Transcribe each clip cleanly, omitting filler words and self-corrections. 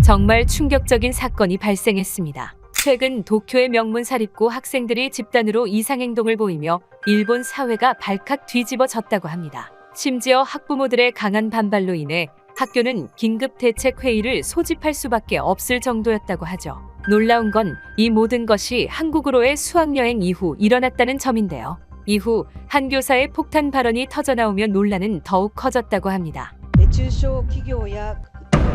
정말 충격적인 사건이 발생했습니다. 최근 도쿄의 명문 사립고 학생들이 집단으로 이상행동을 보이며 일본 사회가 발칵 뒤집어졌다고 합니다. 심지어 학부모들의 강한 반발로 인해 학교는 긴급 대책 회의를 소집할 수밖에 없을 정도였다고 하죠. 놀라운 건 이 모든 것이 한국으로의 수학여행 이후 일어났다는 점인데요. 이후 한 교사의 폭탄 발언이 터져나오며 논란은 더욱 커졌다고 합니다. 中小企業や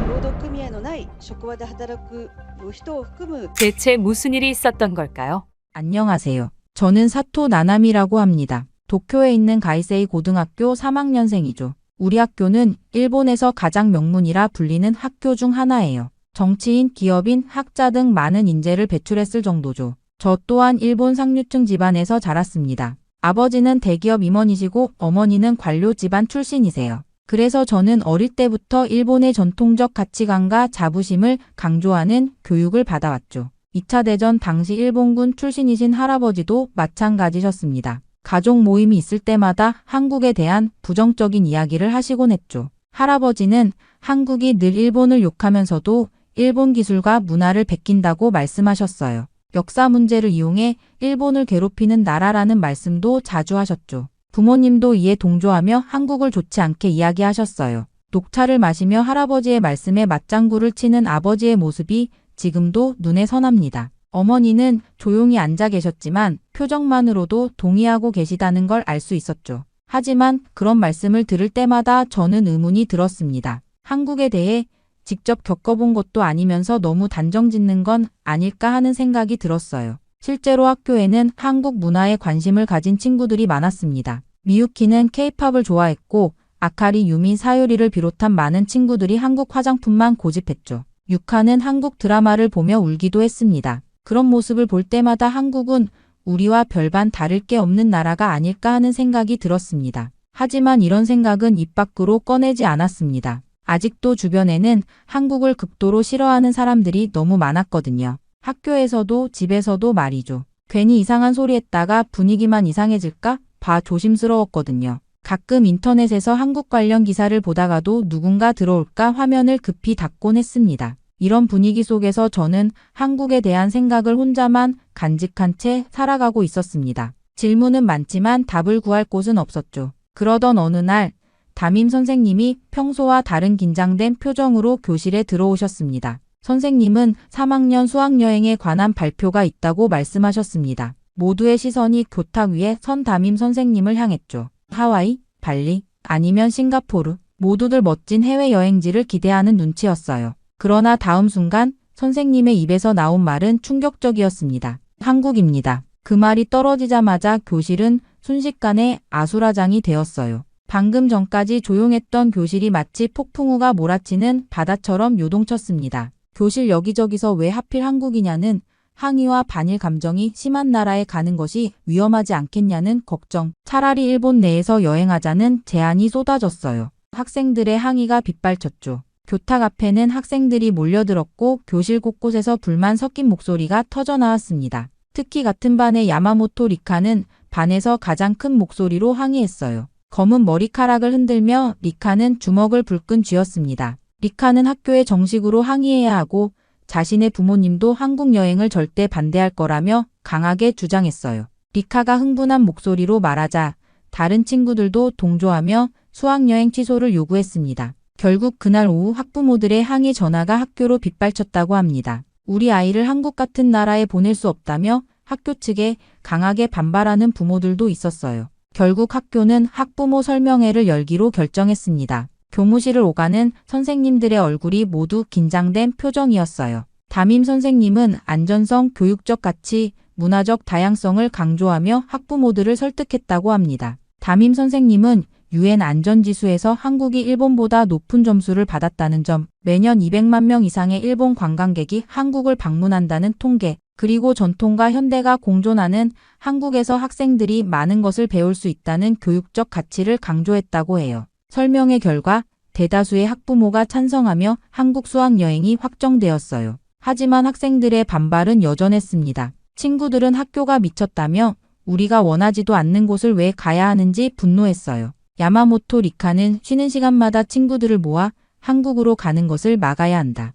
労働組合のない職場で働く人を含む 대체 무슨 일이 있었던 걸까요? 안녕하세요. 저는 사토 나나미라고 합니다. 도쿄에 있는 가이세이 고등학교 3학년생이죠. 우리 학교는 일본에서 가장 명문이라 불리는 학교 중 하나예요. 정치인, 기업인, 학자 등 많은 인재를 배출했을 정도죠. 저 또한 일본 상류층 집안에서 자랐습니다. 아버지는 대기업 임원이시고 어머니는 관료 집안 출신이세요. 그래서 저는 어릴 때부터 일본의 전통적 가치관과 자부심을 강조하는 교육을 받아왔죠. 2차 대전 당시 일본군 출신이신 할아버지도 마찬가지셨습니다. 가족 모임이 있을 때마다 한국에 대한 부정적인 이야기를 하시곤 했죠. 할아버지는 한국이 늘 일본을 욕하면서도 일본 기술과 문화를 베낀다고 말씀하셨어요. 역사 문제를 이용해 일본을 괴롭히는 나라라는 말씀도 자주 하셨죠. 부모님도 이에 동조하며 한국을 좋지 않게 이야기하셨어요. 녹차를 마시며 할아버지의 말씀에 맞장구를 치는 아버지의 모습이 지금도 눈에 선합니다. 어머니는 조용히 앉아 계셨지만 표정만으로도 동의하고 계시다는 걸 알 수 있었죠. 하지만 그런 말씀을 들을 때마다 저는 의문이 들었습니다. 한국에 대해 직접 겪어본 것도 아니면서 너무 단정 짓는 건 아닐까 하는 생각이 들었어요. 실제로 학교에는 한국 문화에 관심을 가진 친구들이 많았습니다. 미유키는 케이팝을 좋아했고 아카리, 유미, 사유리를 비롯한 많은 친구들이 한국 화장품만 고집했죠. 유카는 한국 드라마를 보며 울기도 했습니다. 그런 모습을 볼 때마다 한국은 우리와 별반 다를 게 없는 나라가 아닐까 하는 생각이 들었습니다. 하지만 이런 생각은 입 밖으로 꺼내지 않았습니다. 아직도 주변에는 한국을 극도로 싫어하는 사람들이 너무 많았거든요. 학교에서도 집에서도 말이죠. 괜히 이상한 소리 했다가 분위기만 이상해질까 봐 조심스러웠거든요. 가끔 인터넷에서 한국 관련 기사를 보다가도 누군가 들어올까 화면을 급히 닫곤 했습니다. 이런 분위기 속에서 저는 한국에 대한 생각을 혼자만 간직한 채 살아가고 있었습니다. 질문은 많지만 답을 구할 곳은 없었죠. 그러던 어느 날 담임 선생님이 평소와 다른 긴장된 표정으로 교실에 들어오셨습니다. 선생님은 3학년 수학여행에 관한 발표가 있다고 말씀하셨습니다. 모두의 시선이 교탁 위에 선 담임 선생님을 향했죠. 하와이, 발리, 아니면 싱가포르, 모두들 멋진 해외여행지를 기대하는 눈치였어요. 그러나 다음 순간 선생님의 입에서 나온 말은 충격적이었습니다. 한국입니다. 그 말이 떨어지자마자 교실은 순식간에 아수라장이 되었어요. 방금 전까지 조용했던 교실이 마치 폭풍우가 몰아치는 바다처럼 요동쳤습니다. 교실 여기저기서 왜 하필 한국이냐는 항의와 반일 감정이 심한 나라에 가는 것이 위험하지 않겠냐는 걱정, 차라리 일본 내에서 여행하자는 제안이 쏟아졌어요. 학생들의 항의가 빗발쳤죠. 교탁 앞에는 학생들이 몰려들었고 교실 곳곳에서 불만 섞인 목소리가 터져나왔습니다. 특히 같은 반의 야마모토 리카는 반에서 가장 큰 목소리로 항의했어요. 검은 머리카락을 흔들며 리카는 주먹을 불끈 쥐었습니다. 리카는 학교에 정식으로 항의해야 하고 자신의 부모님도 한국 여행을 절대 반대할 거라며 강하게 주장했어요. 리카가 흥분한 목소리로 말하자 다른 친구들도 동조하며 수학여행 취소를 요구했습니다. 결국 그날 오후 학부모들의 항의 전화가 학교로 빗발쳤다고 합니다. 우리 아이를 한국 같은 나라에 보낼 수 없다며 학교 측에 강하게 반발하는 부모들도 있었어요. 결국 학교는 학부모 설명회를 열기로 결정했습니다. 교무실을 오가는 선생님들의 얼굴이 모두 긴장된 표정이었어요. 담임 선생님은 안전성, 교육적 가치, 문화적 다양성을 강조하며 학부모들을 설득했다고 합니다. 담임 선생님은 UN 안전지수에서 한국이 일본보다 높은 점수를 받았다는 점, 매년 200만 명 이상의 일본 관광객이 한국을 방문한다는 통계, 그리고 전통과 현대가 공존하는 한국에서 학생들이 많은 것을 배울 수 있다는 교육적 가치를 강조했다고 해요. 설명의 결과 대다수의 학부모가 찬성하며 한국 수학여행이 확정되었어요. 하지만 학생들의 반발은 여전했습니다. 친구들은 학교가 미쳤다며 우리가 원하지도 않는 곳을 왜 가야 하는지 분노했어요. 야마모토 리카는 쉬는 시간마다 친구들을 모아 한국으로 가는 것을 막아야 한다.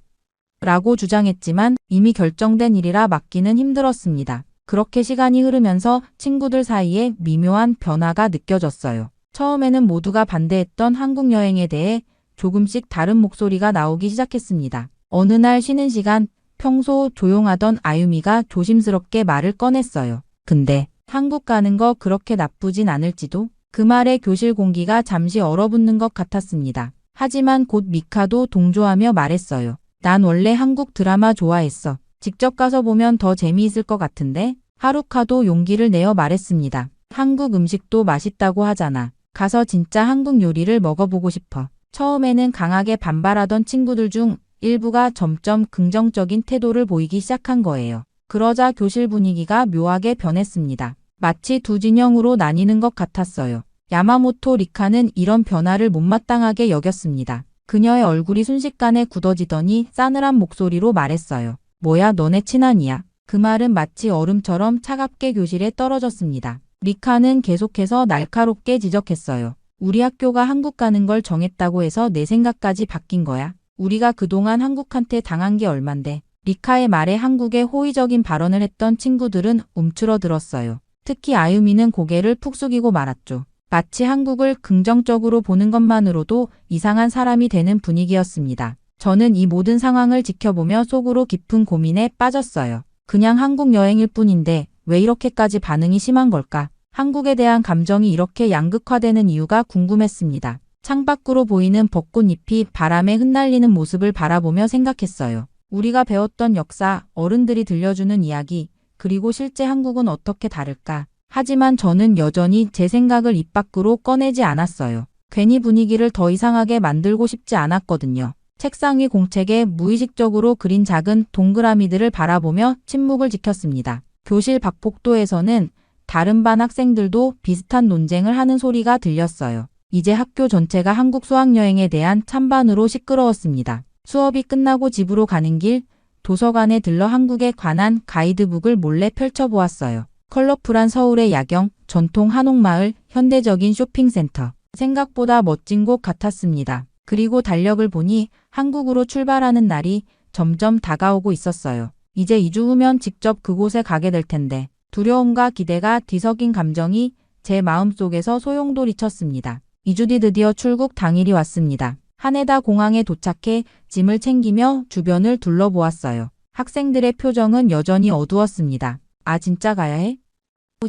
라고 주장했지만 이미 결정된 일이라 막기는 힘들었습니다. 그렇게 시간이 흐르면서 친구들 사이에 미묘한 변화가 느껴졌어요. 처음에는 모두가 반대했던 한국 여행에 대해 조금씩 다른 목소리가 나오기 시작했습니다. 어느 날 쉬는 시간, 평소 조용하던 아유미가 조심스럽게 말을 꺼냈어요. 근데 한국 가는 거 그렇게 나쁘진 않을지도? 그 말에 교실 공기가 잠시 얼어붙는 것 같았습니다. 하지만 곧 미카도 동조하며 말했어요. 난 원래 한국 드라마 좋아했어. 직접 가서 보면 더 재미있을 것 같은데? 하루카도 용기를 내어 말했습니다. 한국 음식도 맛있다고 하잖아. 가서 진짜 한국 요리를 먹어보고 싶어. 처음에는 강하게 반발하던 친구들 중 일부가 점점 긍정적인 태도를 보이기 시작한 거예요. 그러자 교실 분위기가 묘하게 변했습니다. 마치 두 진영으로 나뉘는 것 같았어요. 야마모토 리카는 이런 변화를 못마땅하게 여겼습니다. 그녀의 얼굴이 순식간에 굳어지더니 싸늘한 목소리로 말했어요. 뭐야, 너네 친한이야? 그 말은 마치 얼음처럼 차갑게 교실에 떨어졌습니다. 리카는 계속해서 날카롭게 지적했어요. 우리 학교가 한국 가는 걸 정했다고 해서 내 생각까지 바뀐 거야. 우리가 그동안 한국한테 당한 게 얼만데. 리카의 말에 한국에 호의적인 발언을 했던 친구들은 움츠러들었어요. 특히 아유미는 고개를 푹 숙이고 말았죠. 마치 한국을 긍정적으로 보는 것만으로도 이상한 사람이 되는 분위기였습니다. 저는 이 모든 상황을 지켜보며 속으로 깊은 고민에 빠졌어요. 그냥 한국 여행일 뿐인데 왜 이렇게까지 반응이 심한 걸까? 한국에 대한 감정이 이렇게 양극화되는 이유가 궁금했습니다. 창밖으로 보이는 벚꽃잎이 바람에 흩날리는 모습을 바라보며 생각했어요. 우리가 배웠던 역사, 어른들이 들려주는 이야기, 그리고 실제 한국은 어떻게 다를까? 하지만 저는 여전히 제 생각을 입 밖으로 꺼내지 않았어요. 괜히 분위기를 더 이상하게 만들고 싶지 않았거든요. 책상 위 공책에 무의식적으로 그린 작은 동그라미들을 바라보며 침묵을 지켰습니다. 교실 밖복도에서는 다른 반 학생들도 비슷한 논쟁을 하는 소리가 들렸어요. 이제 학교 전체가 한국 수학여행에 대한 찬반으로 시끄러웠습니다. 수업이 끝나고 집으로 가는 길, 도서관에 들러 한국에 관한 가이드북을 몰래 펼쳐보았어요. 컬러풀한 서울의 야경, 전통 한옥마을, 현대적인 쇼핑센터. 생각보다 멋진 곳 같았습니다. 그리고 달력을 보니 한국으로 출발하는 날이 점점 다가오고 있었어요. 이제 2주 후면 직접 그곳에 가게 될 텐데 두려움과 기대가 뒤섞인 감정이 제 마음속에서 소용돌이쳤습니다. 2주 뒤 드디어 출국 당일이 왔습니다. 하네다 공항에 도착해 짐을 챙기며 주변을 둘러보았어요. 학생들의 표정은 여전히 어두웠습니다. 아, 진짜 가야 해?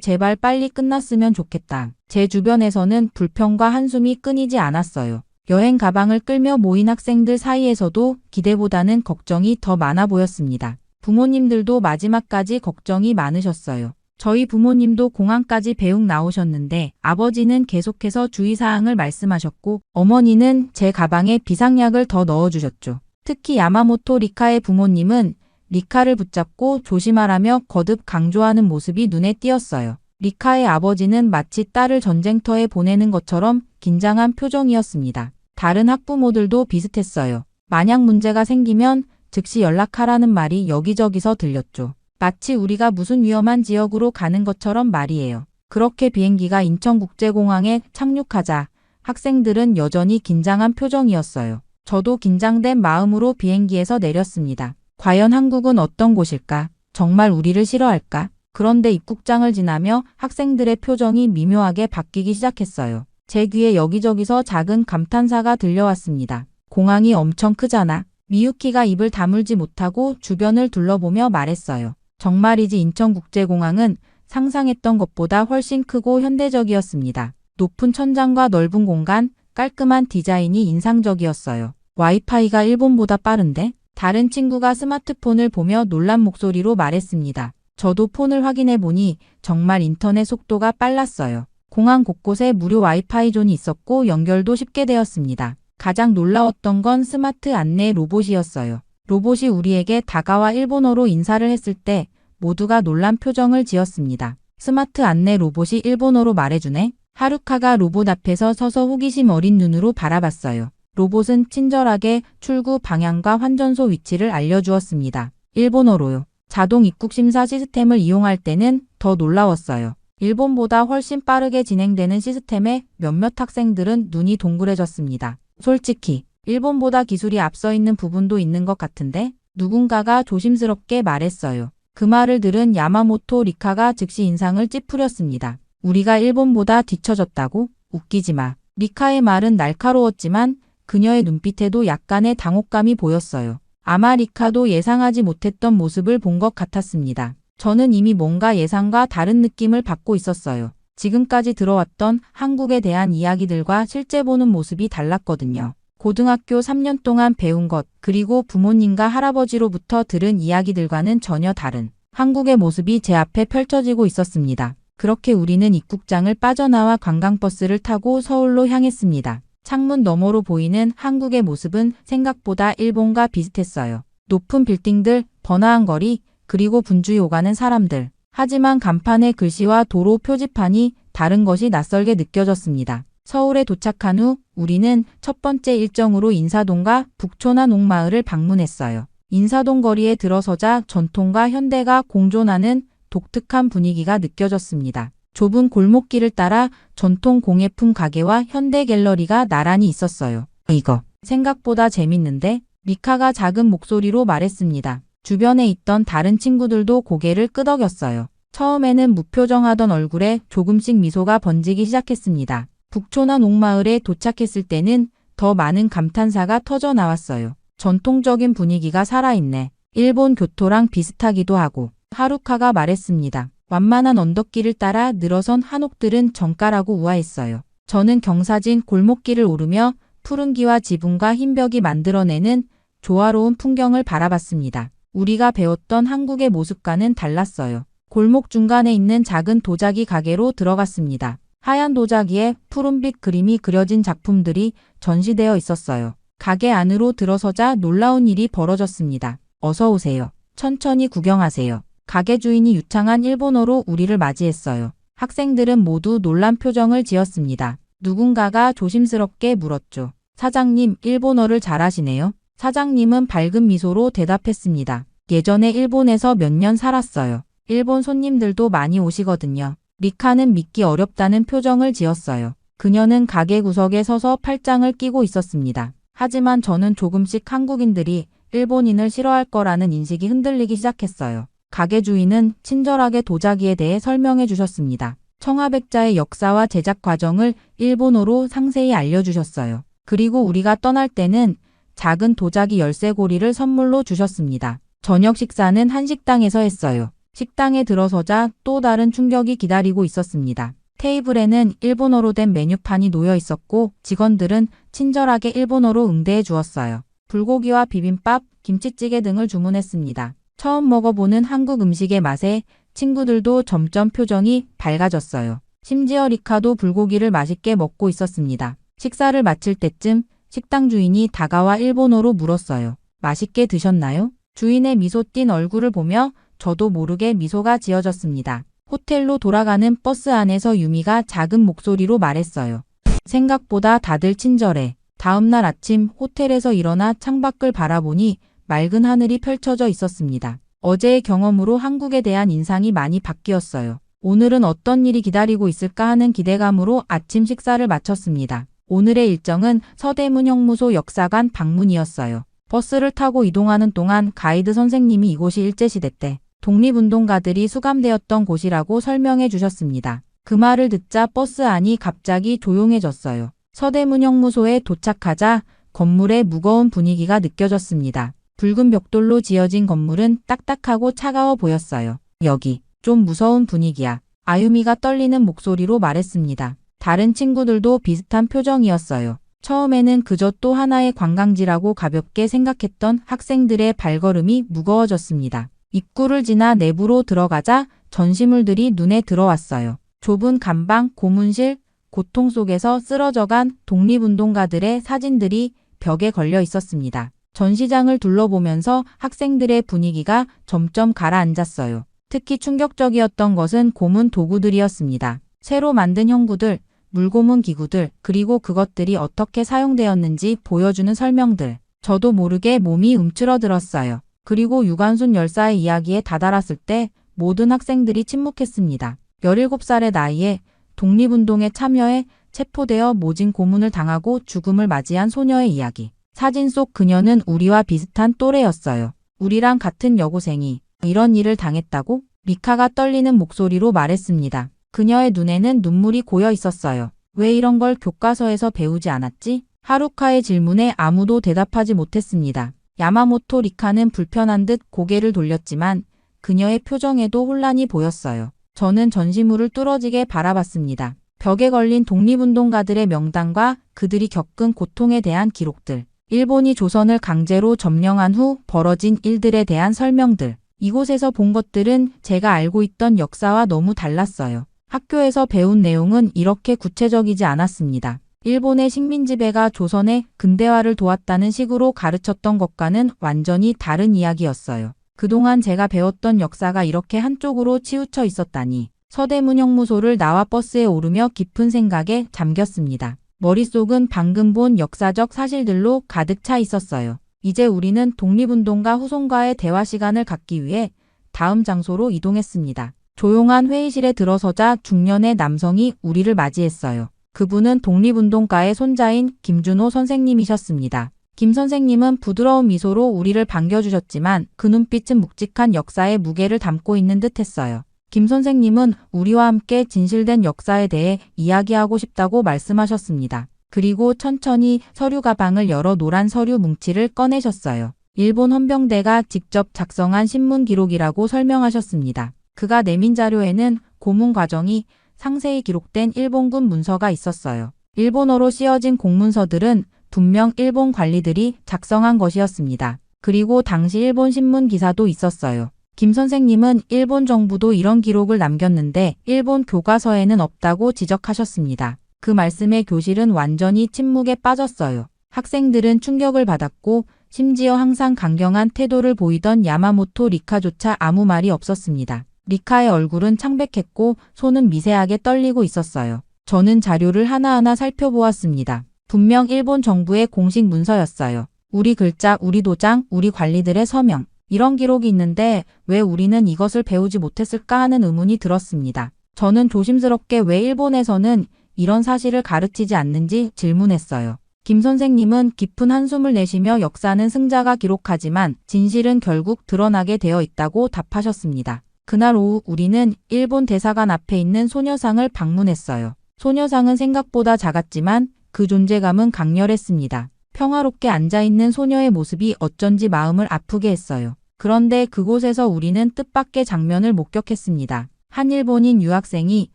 제발 빨리 끝났으면 좋겠다. 제 주변에서는 불평과 한숨이 끊이지 않았어요. 여행 가방을 끌며 모인 학생들 사이에서도 기대보다는 걱정이 더 많아 보였습니다. 부모님들도 마지막까지 걱정이 많으셨어요. 저희 부모님도 공항까지 배웅 나오셨는데 아버지는 계속해서 주의사항을 말씀하셨고 어머니는 제 가방에 비상약을 더 넣어주셨죠. 특히 야마모토 리카의 부모님은 리카를 붙잡고 조심하라며 거듭 강조하는 모습이 눈에 띄었어요. 리카의 아버지는 마치 딸을 전쟁터에 보내는 것처럼 긴장한 표정이었습니다. 다른 학부모들도 비슷했어요. 만약 문제가 생기면 즉시 연락하라는 말이 여기저기서 들렸죠. 마치 우리가 무슨 위험한 지역으로 가는 것처럼 말이에요. 그렇게 비행기가 인천국제공항에 착륙하자 학생들은 여전히 긴장한 표정이었어요. 저도 긴장된 마음으로 비행기에서 내렸습니다. 과연 한국은 어떤 곳일까? 정말 우리를 싫어할까? 그런데 입국장을 지나며 학생들의 표정이 미묘하게 바뀌기 시작했어요. 제 귀에 여기저기서 작은 감탄사가 들려왔습니다. 공항이 엄청 크잖아. 미유키가 입을 다물지 못하고 주변을 둘러보며 말했어요. 정말이지 인천국제공항은 상상했던 것보다 훨씬 크고 현대적이었습니다. 높은 천장과 넓은 공간, 깔끔한 디자인이 인상적이었어요. 와이파이가 일본보다 빠른데? 다른 친구가 스마트폰을 보며 놀란 목소리로 말했습니다. 저도 폰을 확인해 보니 정말 인터넷 속도가 빨랐어요. 공항 곳곳에 무료 와이파이 존이 있었고 연결도 쉽게 되었습니다. 가장 놀라웠던 건 스마트 안내 로봇이었어요. 로봇이 우리에게 다가와 일본어로 인사를 했을 때 모두가 놀란 표정을 지었습니다. 스마트 안내 로봇이 일본어로 말해주네? 하루카가 로봇 앞에서 서서 호기심 어린 눈으로 바라봤어요. 로봇은 친절하게 출구 방향과 환전소 위치를 알려주었습니다. 일본어로요. 자동 입국 심사 시스템을 이용할 때는 더 놀라웠어요. 일본보다 훨씬 빠르게 진행되는 시스템에 몇몇 학생들은 눈이 동그래졌습니다. 솔직히 일본보다 기술이 앞서 있는 부분도 있는 것 같은데 누군가가 조심스럽게 말했어요. 그 말을 들은 야마모토 리카가 즉시 인상을 찌푸렸습니다. 우리가 일본보다 뒤처졌다고? 웃기지 마. 리카의 말은 날카로웠지만 그녀의 눈빛에도 약간의 당혹감이 보였어요. 아마 리카도 예상하지 못했던 모습을 본 것 같았습니다. 저는 이미 뭔가 예상과 다른 느낌을 받고 있었어요. 지금까지 들어왔던 한국에 대한 이야기들과 실제 보는 모습이 달랐거든요. 고등학교 3년 동안 배운 것, 그리고 부모님과 할아버지로부터 들은 이야기들과는 전혀 다른 한국의 모습이 제 앞에 펼쳐지고 있었습니다. 그렇게 우리는 입국장을 빠져나와 관광버스를 타고 서울로 향했습니다. 창문 너머로 보이는 한국의 모습은 생각보다 일본과 비슷했어요. 높은 빌딩들, 번화한 거리, 그리고 분주히 오가는 사람들. 하지만 간판의 글씨와 도로 표지판이 다른 것이 낯설게 느껴졌습니다. 서울에 도착한 후 우리는 첫 번째 일정으로 인사동과 북촌한 옥마을을 방문했어요. 인사동 거리에 들어서자 전통과 현대가 공존하는 독특한 분위기가 느껴졌습니다. 좁은 골목길을 따라 전통 공예품 가게와 현대 갤러리가 나란히 있었어요. 이거 생각보다 재밌는데? 미카가 작은 목소리로 말했습니다. 주변에 있던 다른 친구들도 고개를 끄덕였어요. 처음에는 무표정하던 얼굴에 조금씩 미소가 번지기 시작했습니다. 북촌한 옥마을에 도착했을 때는 더 많은 감탄사가 터져 나왔어요. 전통적인 분위기가 살아있네. 일본 교토랑 비슷하기도 하고. 하루카가 말했습니다. 완만한 언덕길을 따라 늘어선 한옥들은 정갈하고 우아했어요. 저는 경사진 골목길을 오르며 푸른기와 지붕과 흰 벽이 만들어내는 조화로운 풍경을 바라봤습니다. 우리가 배웠던 한국의 모습과는 달랐어요. 골목 중간에 있는 작은 도자기 가게로 들어갔습니다. 하얀 도자기에 푸른빛 그림이 그려진 작품들이 전시되어 있었어요. 가게 안으로 들어서자 놀라운 일이 벌어졌습니다. 어서 오세요. 천천히 구경하세요. 가게 주인이 유창한 일본어로 우리를 맞이했어요. 학생들은 모두 놀란 표정을 지었습니다. 누군가가 조심스럽게 물었죠. 사장님, 일본어를 잘하시네요. 사장님은 밝은 미소로 대답했습니다. 예전에 일본에서 몇 년 살았어요. 일본 손님들도 많이 오시거든요. 리카는 믿기 어렵다는 표정을 지었어요. 그녀는 가게 구석에 서서 팔짱을 끼고 있었습니다. 하지만 저는 조금씩 한국인들이 일본인을 싫어할 거라는 인식이 흔들리기 시작했어요. 가게 주인은 친절하게 도자기에 대해 설명해 주셨습니다. 청아백자의 역사와 제작 과정을 일본어로 상세히 알려주셨어요. 그리고 우리가 떠날 때는 작은 도자기 열쇠고리를 선물로 주셨습니다. 저녁 식사는 한식당에서 했어요. 식당에 들어서자 또 다른 충격이 기다리고 있었습니다. 테이블에는 일본어로 된 메뉴판이 놓여 있었고 직원들은 친절하게 일본어로 응대해 주었어요. 불고기와 비빔밥, 김치찌개 등을 주문했습니다. 처음 먹어보는 한국 음식의 맛에 친구들도 점점 표정이 밝아졌어요. 심지어 리카도 불고기를 맛있게 먹고 있었습니다. 식사를 마칠 때쯤 식당 주인이 다가와 일본어로 물었어요. 맛있게 드셨나요? 주인의 미소 띤 얼굴을 보며 저도 모르게 미소가 지어졌습니다. 호텔로 돌아가는 버스 안에서 유미가 작은 목소리로 말했어요. 생각보다 다들 친절해. 다음날 아침 호텔에서 일어나 창밖을 바라보니 맑은 하늘이 펼쳐져 있었습니다. 어제의 경험으로 한국에 대한 인상이 많이 바뀌었어요. 오늘은 어떤 일이 기다리고 있을까 하는 기대감으로 아침 식사를 마쳤습니다. 오늘의 일정은 서대문 형무소 역사관 방문이었어요. 버스를 타고 이동하는 동안 가이드 선생님이 이곳이 일제시대 때 독립운동가들이 수감되었던 곳이라고 설명해 주셨습니다. 그 말을 듣자 버스 안이 갑자기 조용해졌어요. 서대문 형무소에 도착하자 건물의 무거운 분위기가 느껴졌습니다. 붉은 벽돌로 지어진 건물은 딱딱하고 차가워 보였어요. 여기 좀 무서운 분위기야. 아유미가 떨리는 목소리로 말했습니다. 다른 친구들도 비슷한 표정이었어요. 처음에는 그저 또 하나의 관광지라고 가볍게 생각했던 학생들의 발걸음이 무거워졌습니다. 입구를 지나 내부로 들어가자 전시물들이 눈에 들어왔어요. 좁은 감방, 고문실, 고통 속에서 쓰러져간 독립운동가들의 사진들이 벽에 걸려 있었습니다. 전시장을 둘러보면서 학생들의 분위기가 점점 가라앉았어요. 특히 충격적이었던 것은 고문 도구들이었습니다. 새로 만든 형구들, 물고문 기구들, 그리고 그것들이 어떻게 사용되었는지 보여주는 설명들. 저도 모르게 몸이 움츠러들었어요. 그리고 유관순 열사의 이야기에 다다랐을 때 모든 학생들이 침묵했습니다. 17살의 나이에 독립운동에 참여해 체포되어 모진 고문을 당하고 죽음을 맞이한 소녀의 이야기. 사진 속 그녀는 우리와 비슷한 또래였어요. 우리랑 같은 여고생이 이런 일을 당했다고? 미카가 떨리는 목소리로 말했습니다. 그녀의 눈에는 눈물이 고여 있었어요. 왜 이런 걸 교과서에서 배우지 않았지? 하루카의 질문에 아무도 대답하지 못했습니다. 야마모토 리카는 불편한 듯 고개를 돌렸지만 그녀의 표정에도 혼란이 보였어요. 저는 전시물을 뚫어지게 바라봤습니다. 벽에 걸린 독립운동가들의 명단과 그들이 겪은 고통에 대한 기록들, 일본이 조선을 강제로 점령한 후 벌어진 일들에 대한 설명들, 이곳에서 본 것들은 제가 알고 있던 역사와 너무 달랐어요. 학교에서 배운 내용은 이렇게 구체적이지 않았습니다. 일본의 식민 지배가 조선의 근대화를 도왔다는 식으로 가르쳤던 것과는 완전히 다른 이야기였어요. 그동안 제가 배웠던 역사가 이렇게 한쪽으로 치우쳐 있었다니. 서대문 형무소를 나와 버스에 오르며 깊은 생각에 잠겼습니다. 머릿속은 방금 본 역사적 사실들로 가득 차 있었어요. 이제 우리는 독립운동가 후손과의 대화 시간을 갖기 위해 다음 장소로 이동했습니다. 조용한 회의실에 들어서자 중년의 남성이 우리를 맞이했어요. 그분은 독립운동가의 손자인 김준호 선생님이셨습니다. 김 선생님은 부드러운 미소로 우리를 반겨주셨지만 그 눈빛은 묵직한 역사의 무게를 담고 있는 듯했어요. 김 선생님은 우리와 함께 진실된 역사에 대해 이야기하고 싶다고 말씀하셨습니다. 그리고 천천히 서류 가방을 열어 노란 서류 뭉치를 꺼내셨어요. 일본 헌병대가 직접 작성한 신문 기록이라고 설명하셨습니다. 그가 내민 자료에는 고문 과정이 상세히 기록된 일본군 문서가 있었어요. 일본어로 씌어진 공문서들은 분명 일본 관리들이 작성한 것이었습니다. 그리고 당시 일본 신문 기사도 있었어요. 김 선생님은 일본 정부도 이런 기록을 남겼는데 일본 교과서에는 없다고 지적하셨습니다. 그 말씀에 교실은 완전히 침묵에 빠졌어요. 학생들은 충격을 받았고 심지어 항상 강경한 태도를 보이던 야마모토 리카조차 아무 말이 없었습니다. 리카의 얼굴은 창백했고 손은 미세하게 떨리고 있었어요. 저는 자료를 하나하나 살펴보았습니다. 분명 일본 정부의 공식 문서였어요. 우리 글자, 우리 도장, 우리 관리들의 서명. 이런 기록이 있는데 왜 우리는 이것을 배우지 못했을까 하는 의문이 들었습니다. 저는 조심스럽게 왜 일본에서는 이런 사실을 가르치지 않는지 질문했어요. 김 선생님은 깊은 한숨을 내쉬며 역사는 승자가 기록하지만 진실은 결국 드러나게 되어 있다고 답하셨습니다. 그날 오후 우리는 일본 대사관 앞에 있는 소녀상을 방문했어요. 소녀상은 생각보다 작았지만 그 존재감은 강렬했습니다. 평화롭게 앉아있는 소녀의 모습이 어쩐지 마음을 아프게 했어요. 그런데 그곳에서 우리는 뜻밖의 장면을 목격했습니다. 한 일본인 유학생이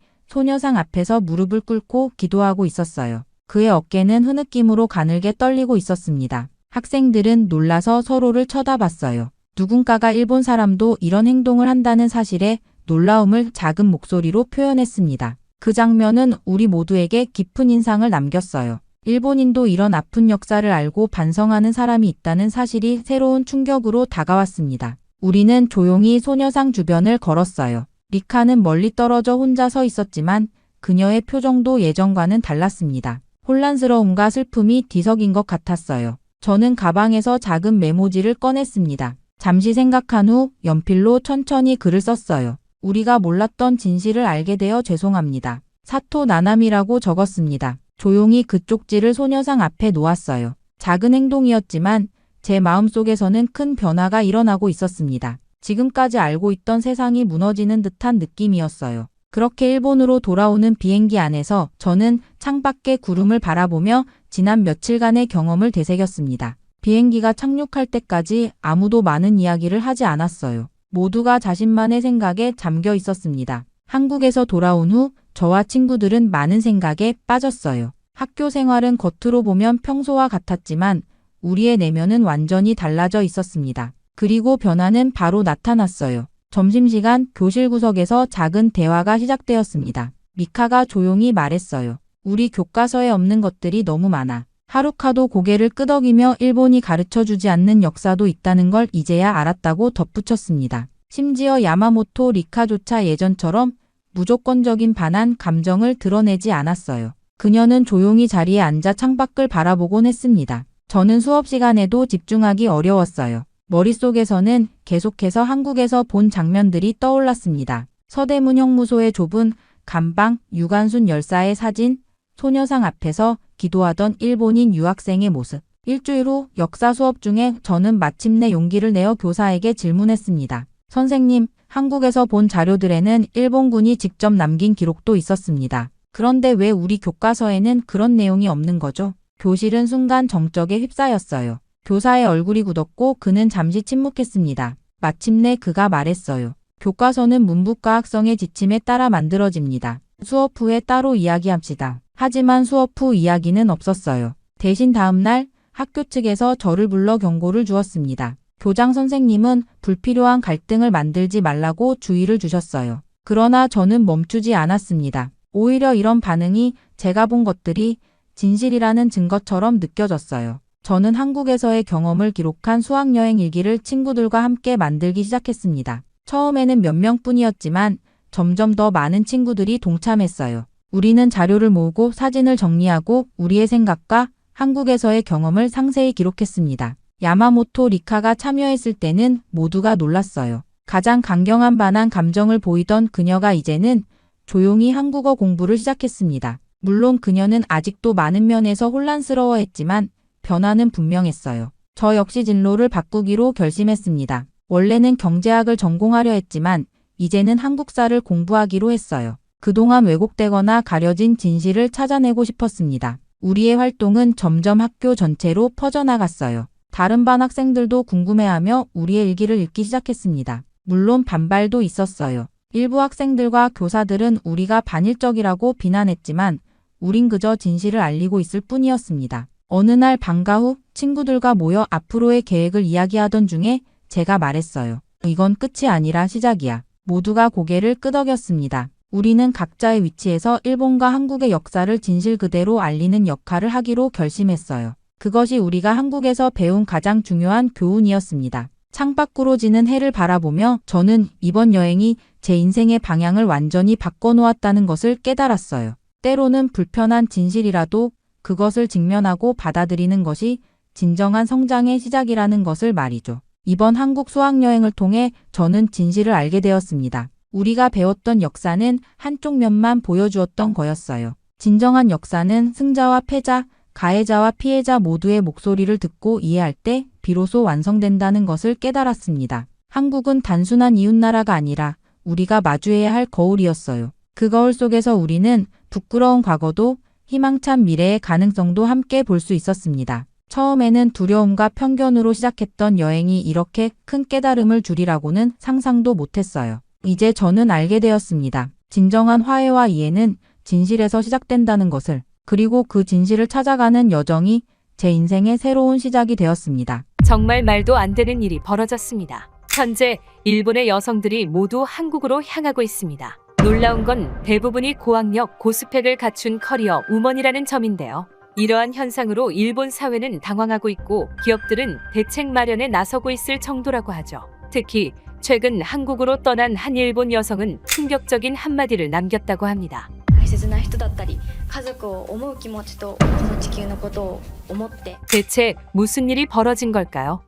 소녀상 앞에서 무릎을 꿇고 기도하고 있었어요. 그의 어깨는 흐느낌으로 가늘게 떨리고 있었습니다. 학생들은 놀라서 서로를 쳐다봤어요. 누군가가 일본 사람도 이런 행동을 한다는 사실에 놀라움을 작은 목소리로 표현했습니다. 그 장면은 우리 모두에게 깊은 인상을 남겼어요. 일본인도 이런 아픈 역사를 알고 반성하는 사람이 있다는 사실이 새로운 충격으로 다가왔습니다. 우리는 조용히 소녀상 주변을 걸었어요. 리카는 멀리 떨어져 혼자 서 있었지만 그녀의 표정도 예전과는 달랐습니다. 혼란스러움과 슬픔이 뒤섞인 것 같았어요. 저는 가방에서 작은 메모지를 꺼냈습니다. 잠시 생각한 후 연필로 천천히 글을 썼어요. 우리가 몰랐던 진실을 알게 되어 죄송합니다. 사토 나나미라고 적었습니다. 조용히 그 쪽지를 소녀상 앞에 놓았어요. 작은 행동이었지만 제 마음속에서는 큰 변화가 일어나고 있었습니다. 지금까지 알고 있던 세상이 무너지는 듯한 느낌이었어요. 그렇게 일본으로 돌아오는 비행기 안에서 저는 창밖의 구름을 바라보며 지난 며칠간의 경험을 되새겼습니다. 비행기가 착륙할 때까지 아무도 많은 이야기를 하지 않았어요. 모두가 자신만의 생각에 잠겨 있었습니다. 한국에서 돌아온 후 저와 친구들은 많은 생각에 빠졌어요. 학교 생활은 겉으로 보면 평소와 같았지만 우리의 내면은 완전히 달라져 있었습니다. 그리고 변화는 바로 나타났어요. 점심시간 교실 구석에서 작은 대화가 시작되었습니다. 미카가 조용히 말했어요. 우리 교과서에 없는 것들이 너무 많아. 하루카도 고개를 끄덕이며 일본이 가르쳐주지 않는 역사도 있다는 걸 이제야 알았다고 덧붙였습니다. 심지어 야마모토 리카조차 예전처럼 무조건적인 반한 감정을 드러내지 않았어요. 그녀는 조용히 자리에 앉아 창밖을 바라보곤 했습니다. 저는 수업 시간에도 집중하기 어려웠어요. 머릿속에서는 계속해서 한국에서 본 장면들이 떠올랐습니다. 서대문 형무소의 좁은 감방, 유관순 열사의 사진, 소녀상 앞에서 기도하던 일본인 유학생의 모습. 일주일 후 역사 수업 중에 저는 마침내 용기를 내어 교사에게 질문했습니다. 선생님, 한국에서 본 자료들에는 일본군이 직접 남긴 기록도 있었습니다. 그런데 왜 우리 교과서에는 그런 내용이 없는 거죠? 교실은 순간 정적에 휩싸였어요. 교사의 얼굴이 굳었고 그는 잠시 침묵했습니다. 마침내 그가 말했어요. 교과서는 문부과학성의 지침에 따라 만들어집니다. 수업 후에 따로 이야기합시다. 하지만 수업 후 이야기는 없었어요. 대신 다음 날 학교 측에서 저를 불러 경고를 주었습니다. 교장 선생님은 불필요한 갈등을 만들지 말라고 주의를 주셨어요. 그러나 저는 멈추지 않았습니다. 오히려 이런 반응이 제가 본 것들이 진실이라는 증거처럼 느껴졌어요. 저는 한국에서의 경험을 기록한 수학여행 일기를 친구들과 함께 만들기 시작했습니다. 처음에는 몇 명뿐이었지만 점점 더 많은 친구들이 동참했어요. 우리는 자료를 모으고 사진을 정리하고 우리의 생각과 한국에서의 경험을 상세히 기록했습니다. 야마모토 리카가 참여했을 때는 모두가 놀랐어요. 가장 강경한 반한 감정을 보이던 그녀가 이제는 조용히 한국어 공부를 시작했습니다. 물론 그녀는 아직도 많은 면에서 혼란스러워했지만 변화는 분명했어요. 저 역시 진로를 바꾸기로 결심했습니다. 원래는 경제학을 전공하려 했지만 이제는 한국사를 공부하기로 했어요. 그동안 왜곡되거나 가려진 진실을 찾아내고 싶었습니다. 우리의 활동은 점점 학교 전체로 퍼져나갔어요. 다른 반 학생들도 궁금해하며 우리의 일기를 읽기 시작했습니다. 물론 반발도 있었어요. 일부 학생들과 교사들은 우리가 반일적이라고 비난했지만 우린 그저 진실을 알리고 있을 뿐이었습니다. 어느 날 방과 후 친구들과 모여 앞으로의 계획을 이야기하던 중에 제가 말했어요. 이건 끝이 아니라 시작이야. 모두가 고개를 끄덕였습니다. 우리는 각자의 위치에서 일본과 한국의 역사를 진실 그대로 알리는 역할을 하기로 결심했어요. 그것이 우리가 한국에서 배운 가장 중요한 교훈이었습니다. 창밖으로 지는 해를 바라보며 저는 이번 여행이 제 인생의 방향을 완전히 바꿔놓았다는 것을 깨달았어요. 때로는 불편한 진실이라도 그것을 직면하고 받아들이는 것이 진정한 성장의 시작이라는 것을 말이죠. 이번 한국 수학여행을 통해 저는 진실을 알게 되었습니다. 우리가 배웠던 역사는 한쪽 면만 보여주었던 거였어요. 진정한 역사는 승자와 패자, 가해자와 피해자 모두의 목소리를 듣고 이해할 때 비로소 완성된다는 것을 깨달았습니다. 한국은 단순한 이웃나라가 아니라 우리가 마주해야 할 거울이었어요. 그 거울 속에서 우리는 부끄러운 과거도 희망찬 미래의 가능성도 함께 볼 수 있었습니다. 처음에는 두려움과 편견으로 시작했던 여행이 이렇게 큰 깨달음을 주리라고는 상상도 못했어요. 이제 저는 알게 되었습니다. 진정한 화해와 이해는 진실에서 시작된다는 것을, 그리고 그 진실을 찾아가는 여정이 제 인생의 새로운 시작이 되었습니다. 정말 말도 안 되는 일이 벌어졌습니다. 현재 일본의 여성들이 모두 한국으로 향하고 있습니다. 놀라운 건 대부분이 고학력, 고스펙을 갖춘 커리어 우먼이라는 점인데요. 이러한 현상으로 일본 사회는 당황하고 있고 기업들은 대책 마련에 나서고 있을 정도라고 하죠. 특히 최근 한국으로 떠난 한 일본 여성은 충격적인 한마디를 남겼다고 합니다. 大切な人だったり家族を思う気持ちとこの地球のことを思って 대체 무슨 일이 벌어진 걸까요?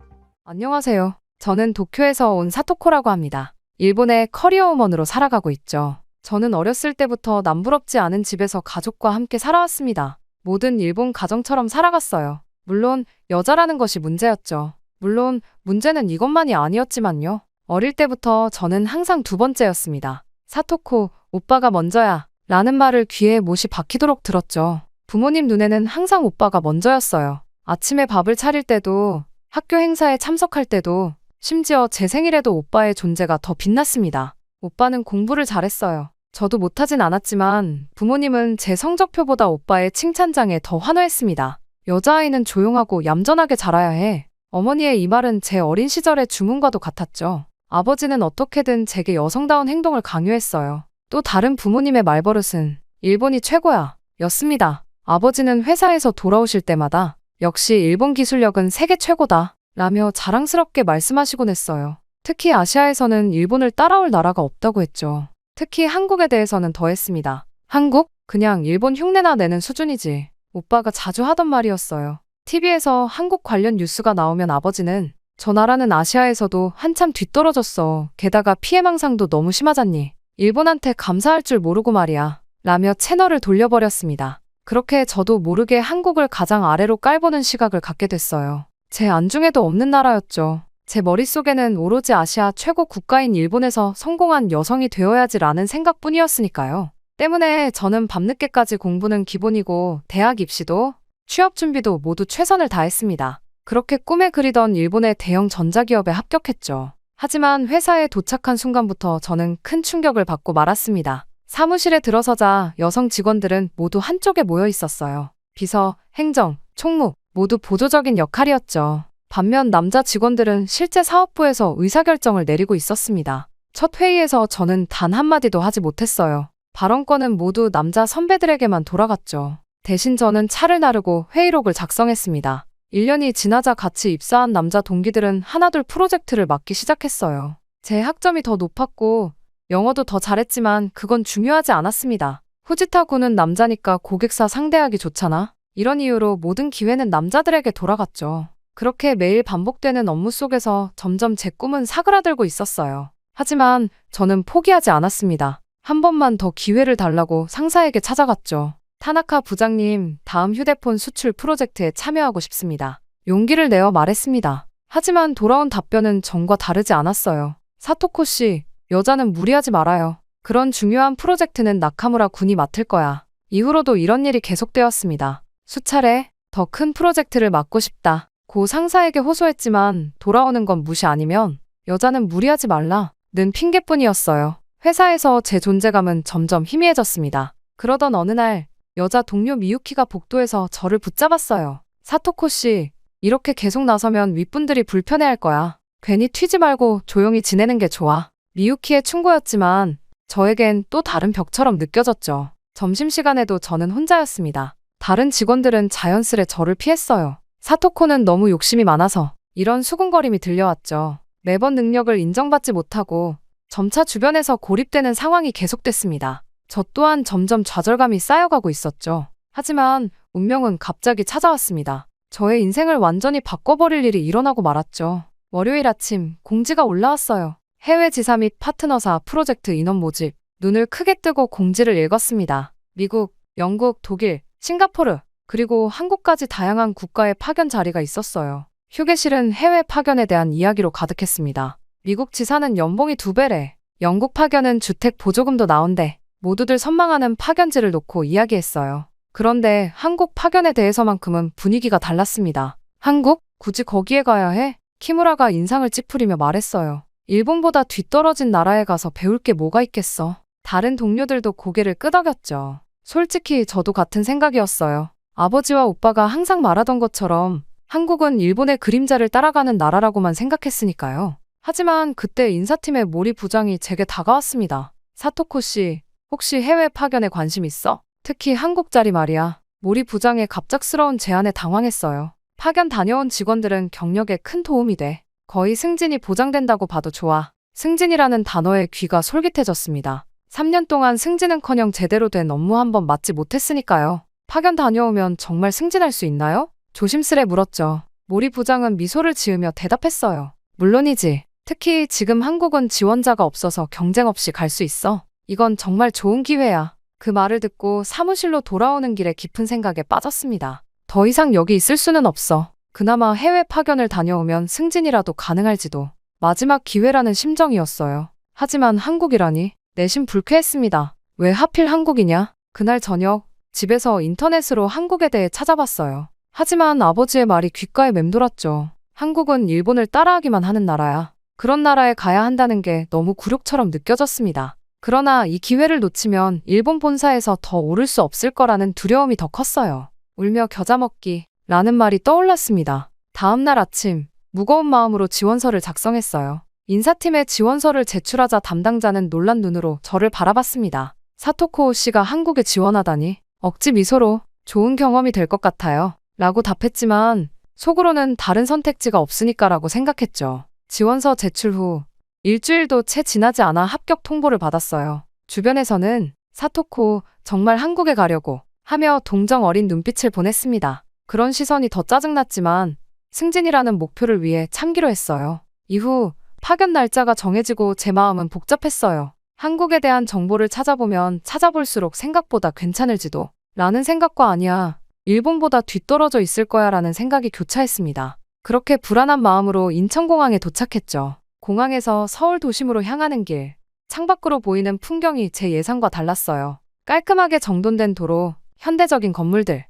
안녕하세요. 저는 도쿄에서 온 사토코라고 합니다. 일본의 커리어 우먼으로 살아가고 있죠. 저는 어렸을 때부터 남부럽지 않은 집에서 가족과 함께 살아왔습니다. 모든 일본 가정처럼 살아갔어요. 물론 여자라는 것이 문제였죠. 물론 문제는 이것만이 아니었지만요. 어릴 때부터 저는 항상 두 번째였습니다. 사토코, 오빠가 먼저야 라는 말을 귀에 못이 박히도록 들었죠. 부모님 눈에는 항상 오빠가 먼저였어요. 아침에 밥을 차릴 때도, 학교 행사에 참석할 때도, 심지어 제 생일에도 오빠의 존재가 더 빛났습니다. 오빠는 공부를 잘했어요. 저도 못하진 않았지만 부모님은 제 성적표보다 오빠의 칭찬장에 더 환호했습니다. 여자아이는 조용하고 얌전하게 자라야 해. 어머니의 이 말은 제 어린 시절의 주문과도 같았죠. 아버지는 어떻게든 제게 여성다운 행동을 강요했어요. 또 다른 부모님의 말버릇은 일본이 최고야 였습니다. 아버지는 회사에서 돌아오실 때마다 역시 일본 기술력은 세계 최고다 라며 자랑스럽게 말씀하시곤 했어요. 특히 아시아에서는 일본을 따라올 나라가 없다고 했죠. 특히 한국에 대해서는 더했습니다. 한국? 그냥 일본 흉내나 내는 수준이지. 오빠가 자주 하던 말이었어요. TV에서 한국 관련 뉴스가 나오면 아버지는 저 나라는 아시아에서도 한참 뒤떨어졌어. 게다가 피해망상도 너무 심하잖니. 일본한테 감사할 줄 모르고 말이야. 라며 채널을 돌려버렸습니다. 그렇게 저도 모르게 한국을 가장 아래로 깔보는 시각을 갖게 됐어요. 제 안중에도 없는 나라였죠. 제 머릿속에는 오로지 아시아 최고 국가인 일본에서 성공한 여성이 되어야지라는 생각뿐이었으니까요. 때문에 저는 밤늦게까지 공부는 기본이고 대학 입시도 취업 준비도 모두 최선을 다했습니다. 그렇게 꿈에 그리던 일본의 대형 전자기업에 합격했죠. 하지만 회사에 도착한 순간부터 저는 큰 충격을 받고 말았습니다. 사무실에 들어서자 여성 직원들은 모두 한쪽에 모여 있었어요. 비서, 행정, 총무 모두 보조적인 역할이었죠. 반면 남자 직원들은 실제 사업부에서 의사결정을 내리고 있었습니다. 첫 회의에서 저는 단 한마디도 하지 못했어요. 발언권은 모두 남자 선배들에게만 돌아갔죠. 대신 저는 차를 나르고 회의록을 작성했습니다. 1년이 지나자 같이 입사한 남자 동기들은 하나둘 프로젝트를 맡기 시작했어요. 제 학점이 더 높았고 영어도 더 잘했지만 그건 중요하지 않았습니다. 후지타구는 남자니까 고객사 상대하기 좋잖아. 이런 이유로 모든 기회는 남자들에게 돌아갔죠. 그렇게 매일 반복되는 업무 속에서 점점 제 꿈은 사그라들고 있었어요. 하지만 저는 포기하지 않았습니다. 한 번만 더 기회를 달라고 상사에게 찾아갔죠. 타나카 부장님, 다음 휴대폰 수출 프로젝트에 참여하고 싶습니다. 용기를 내어 말했습니다. 하지만 돌아온 답변은 전과 다르지 않았어요. 사토코 씨, 여자는 무리하지 말아요. 그런 중요한 프로젝트는 나카무라 군이 맡을 거야. 이후로도 이런 일이 계속되었습니다. 수차례 더 큰 프로젝트를 맡고 싶다. 고 상사에게 호소했지만 돌아오는 건 무시 아니면 여자는 무리하지 말라.는 핑계뿐이었어요. 회사에서 제 존재감은 점점 희미해졌습니다. 그러던 어느 날 여자 동료 미유키가 복도에서 저를 붙잡았어요. 사토코 씨, 이렇게 계속 나서면 윗분들이 불편해할 거야. 괜히 튀지 말고 조용히 지내는 게 좋아. 미유키의 충고였지만 저에겐 또 다른 벽처럼 느껴졌죠. 점심시간에도 저는 혼자였습니다. 다른 직원들은 자연스레 저를 피했어요. 사토코는 너무 욕심이 많아서 이런 수군거림이 들려왔죠. 매번 능력을 인정받지 못하고 점차 주변에서 고립되는 상황이 계속됐습니다. 저 또한 점점 좌절감이 쌓여가고 있었죠. 하지만 운명은 갑자기 찾아왔습니다. 저의 인생을 완전히 바꿔버릴 일이 일어나고 말았죠. 월요일 아침 공지가 올라왔어요. 해외 지사 및 파트너사 프로젝트 인원 모집. 눈을 크게 뜨고 공지를 읽었습니다. 미국, 영국, 독일, 싱가포르, 그리고 한국까지 다양한 국가의 파견 자리가 있었어요. 휴게실은 해외 파견에 대한 이야기로 가득했습니다. 미국 지사는 연봉이 2배래. 영국 파견은 주택 보조금도 나온대. 모두들 선망하는 파견지를 놓고 이야기했어요. 그런데 한국 파견에 대해서만큼은 분위기가 달랐습니다. 한국? 굳이 거기에 가야 해? 키무라가 인상을 찌푸리며 말했어요. 일본보다 뒤떨어진 나라에 가서 배울 게 뭐가 있겠어. 다른 동료들도 고개를 끄덕였죠. 솔직히 저도 같은 생각이었어요. 아버지와 오빠가 항상 말하던 것처럼 한국은 일본의 그림자를 따라가는 나라라고만 생각했으니까요. 하지만 그때 인사팀의 모리 부장이 제게 다가왔습니다. 사토코 씨, 혹시 해외 파견에 관심 있어? 특히 한국 자리 말이야. 모리 부장의 갑작스러운 제안에 당황했어요. 파견 다녀온 직원들은 경력에 큰 도움이 돼. 거의 승진이 보장된다고 봐도 좋아. 승진이라는 단어에 귀가 솔깃해졌습니다. 3년 동안 승진은커녕 제대로 된 업무 한번 맡지 못했으니까요. 파견 다녀오면 정말 승진할 수 있나요? 조심스레 물었죠. 모리 부장은 미소를 지으며 대답했어요. 물론이지. 특히 지금 한국은 지원자가 없어서 경쟁 없이 갈 수 있어. 이건 정말 좋은 기회야. 그 말을 듣고 사무실로 돌아오는 길에 깊은 생각에 빠졌습니다. 더 이상 여기 있을 수는 없어. 그나마 해외 파견을 다녀오면 승진이라도 가능할지도. 마지막 기회라는 심정이었어요. 하지만 한국이라니 내심 불쾌했습니다. 왜 하필 한국이냐? 그날 저녁 집에서 인터넷으로 한국에 대해 찾아봤어요. 하지만 아버지의 말이 귓가에 맴돌았죠. 한국은 일본을 따라하기만 하는 나라야. 그런 나라에 가야 한다는 게 너무 굴욕처럼 느껴졌습니다. 그러나 이 기회를 놓치면 일본 본사에서 더 오를 수 없을 거라는 두려움이 더 컸어요. 울며 겨자 먹기 라는 말이 떠올랐습니다. 다음 날 아침 무거운 마음으로 지원서를 작성했어요. 인사팀에 지원서를 제출하자 담당자는 놀란 눈으로 저를 바라봤습니다. 사토코 씨가 한국에 지원하다니. 억지 미소로 좋은 경험이 될 것 같아요. 라고 답했지만 속으로는 다른 선택지가 없으니까라고 생각했죠. 지원서 제출 후 일주일도 채 지나지 않아 합격 통보를 받았어요. 주변에서는 사토코 정말 한국에 가려고 하며 동정 어린 눈빛을 보냈습니다. 그런 시선이 더 짜증났지만 승진이라는 목표를 위해 참기로 했어요. 이후 파견 날짜가 정해지고 제 마음은 복잡했어요. 한국에 대한 정보를 찾아보면 찾아볼수록 생각보다 괜찮을지도. 라는 생각과 아니야, 일본보다 뒤떨어져 있을 거야 라는 생각이 교차했습니다. 그렇게 불안한 마음으로 인천공항에 도착했죠. 공항에서 서울 도심으로 향하는 길, 창밖으로 보이는 풍경이 제 예상과 달랐어요. 깔끔하게 정돈된 도로, 현대적인 건물들.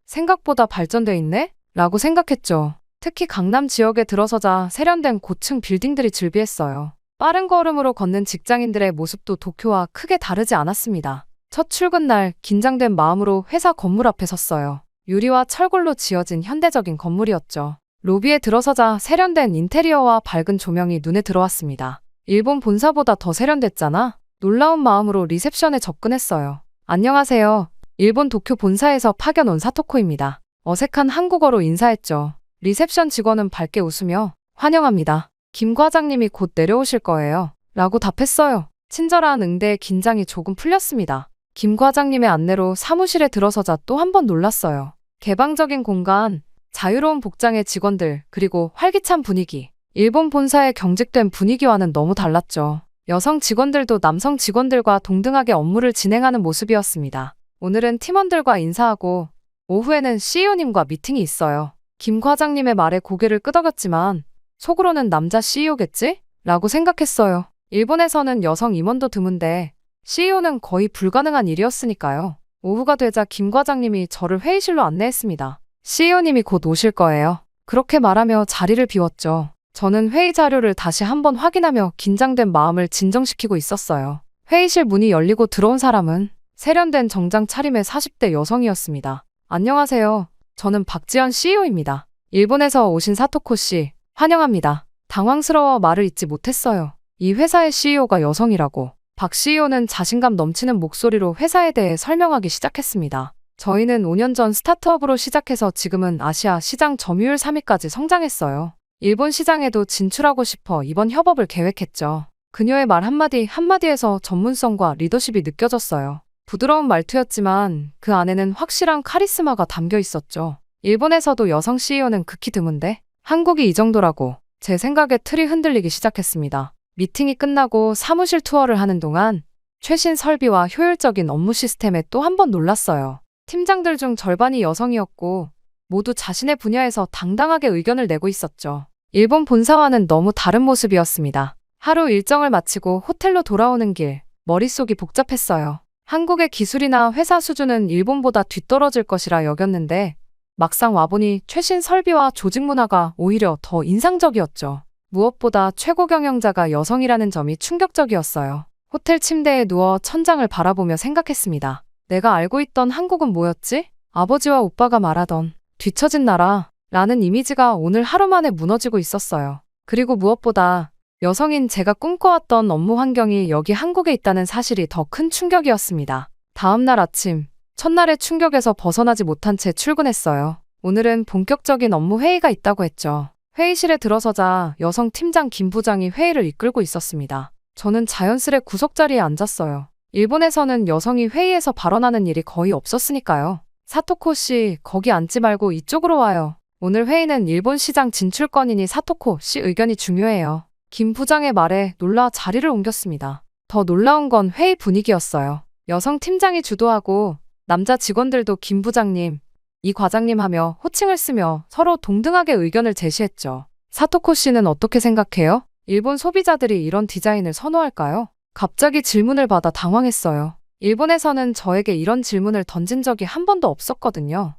생각보다 발전돼 있네? 라고 생각했죠. 특히 강남 지역에 들어서자 세련된 고층 빌딩들이 즐비했어요. 빠른 걸음으로 걷는 직장인들의 모습도 도쿄와 크게 다르지 않았습니다. 첫 출근 날 긴장된 마음으로 회사 건물 앞에 섰어요. 유리와 철골로 지어진 현대적인 건물이었죠. 로비에 들어서자 세련된 인테리어와 밝은 조명이 눈에 들어왔습니다. 일본 본사보다 더 세련됐잖아? 놀라운 마음으로 리셉션에 접근했어요. 안녕하세요. 일본 도쿄 본사에서 파견 온 사토코입니다. 어색한 한국어로 인사했죠. 리셉션 직원은 밝게 웃으며 환영합니다. 김 과장님이 곧 내려오실 거예요. 라고 답했어요. 친절한 응대에 긴장이 조금 풀렸습니다. 김 과장님의 안내로 사무실에 들어서자 또 한 번 놀랐어요. 개방적인 공간, 자유로운 복장의 직원들, 그리고 활기찬 분위기. 일본 본사의 경직된 분위기와는 너무 달랐죠. 여성 직원들도 남성 직원들과 동등하게 업무를 진행하는 모습이었습니다. 오늘은 팀원들과 인사하고 오후에는 CEO님과 미팅이 있어요. 김 과장님의 말에 고개를 끄덕였지만 속으로는 남자 CEO겠지? 라고 생각했어요. 일본에서는 여성 임원도 드문데 CEO는 거의 불가능한 일이었으니까요. 오후가 되자 김 과장님이 저를 회의실로 안내했습니다. CEO님이 곧 오실 거예요. 그렇게 말하며 자리를 비웠죠. 저는 회의 자료를 다시 한번 확인하며 긴장된 마음을 진정시키고 있었어요. 회의실 문이 열리고 들어온 사람은 세련된 정장 차림의 40대 여성이었습니다. 안녕하세요. 저는 박지연 CEO입니다. 일본에서 오신 사토코 씨, 환영합니다. 당황스러워 말을 잇지 못했어요. 이 회사의 CEO가 여성이라고. 박 CEO는 자신감 넘치는 목소리로 회사에 대해 설명하기 시작했습니다. 저희는 5년 전 스타트업으로 시작해서 지금은 아시아 시장 점유율 3위까지 성장했어요. 일본 시장에도 진출하고 싶어 이번 협업을 계획했죠. 그녀의 말 한마디에서 전문성과 리더십이 느껴졌어요. 부드러운 말투였지만 그 안에는 확실한 카리스마가 담겨 있었죠. 일본에서도 여성 CEO는 극히 드문데 한국이 이 정도라고 제 생각에 틀이 흔들리기 시작했습니다. 미팅이 끝나고 사무실 투어를 하는 동안 최신 설비와 효율적인 업무 시스템에 또 한 번 놀랐어요. 팀장들 중 절반이 여성이었고 모두 자신의 분야에서 당당하게 의견을 내고 있었죠. 일본 본사와는 너무 다른 모습이었습니다. 하루 일정을 마치고 호텔로 돌아오는 길, 머릿속이 복잡했어요. 한국의 기술이나 회사 수준은 일본보다 뒤떨어질 것이라 여겼는데 막상 와보니 최신 설비와 조직 문화가 오히려 더 인상적이었죠. 무엇보다 최고 경영자가 여성이라는 점이 충격적이었어요. 호텔 침대에 누워 천장을 바라보며 생각했습니다. 내가 알고 있던 한국은 뭐였지? 아버지와 오빠가 말하던 뒤처진 나라 라는 이미지가 오늘 하루 만에 무너지고 있었어요. 그리고 무엇보다 여성인 제가 꿈꿔왔던 업무 환경이 여기 한국에 있다는 사실이 더 큰 충격이었습니다. 다음 날 아침, 첫날의 충격에서 벗어나지 못한 채 출근했어요. 오늘은 본격적인 업무 회의가 있다고 했죠. 회의실에 들어서자 여성 팀장 김 부장이 회의를 이끌고 있었습니다. 저는 자연스레 구석자리에 앉았어요. 일본에서는 여성이 회의에서 발언하는 일이 거의 없었으니까요. 사토코 씨, 거기 앉지 말고 이쪽으로 와요. 오늘 회의는 일본 시장 진출권이니 사토코 씨 의견이 중요해요. 김 부장의 말에 놀라 자리를 옮겼습니다. 더 놀라운 건 회의 분위기였어요. 여성 팀장이 주도하고 남자 직원들도 김 부장님, 이 과장님 하며 호칭을 쓰며 서로 동등하게 의견을 제시했죠. 사토코 씨는 어떻게 생각해요? 일본 소비자들이 이런 디자인을 선호할까요? 갑자기 질문을 받아 당황했어요. 일본에서는 저에게 이런 질문을 던진 적이 한 번도 없었거든요.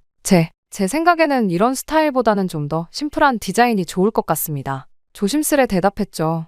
제 생각에는 이런 스타일보다는 좀 더 심플한 디자인이 좋을 것 같습니다. 조심스레 대답했죠.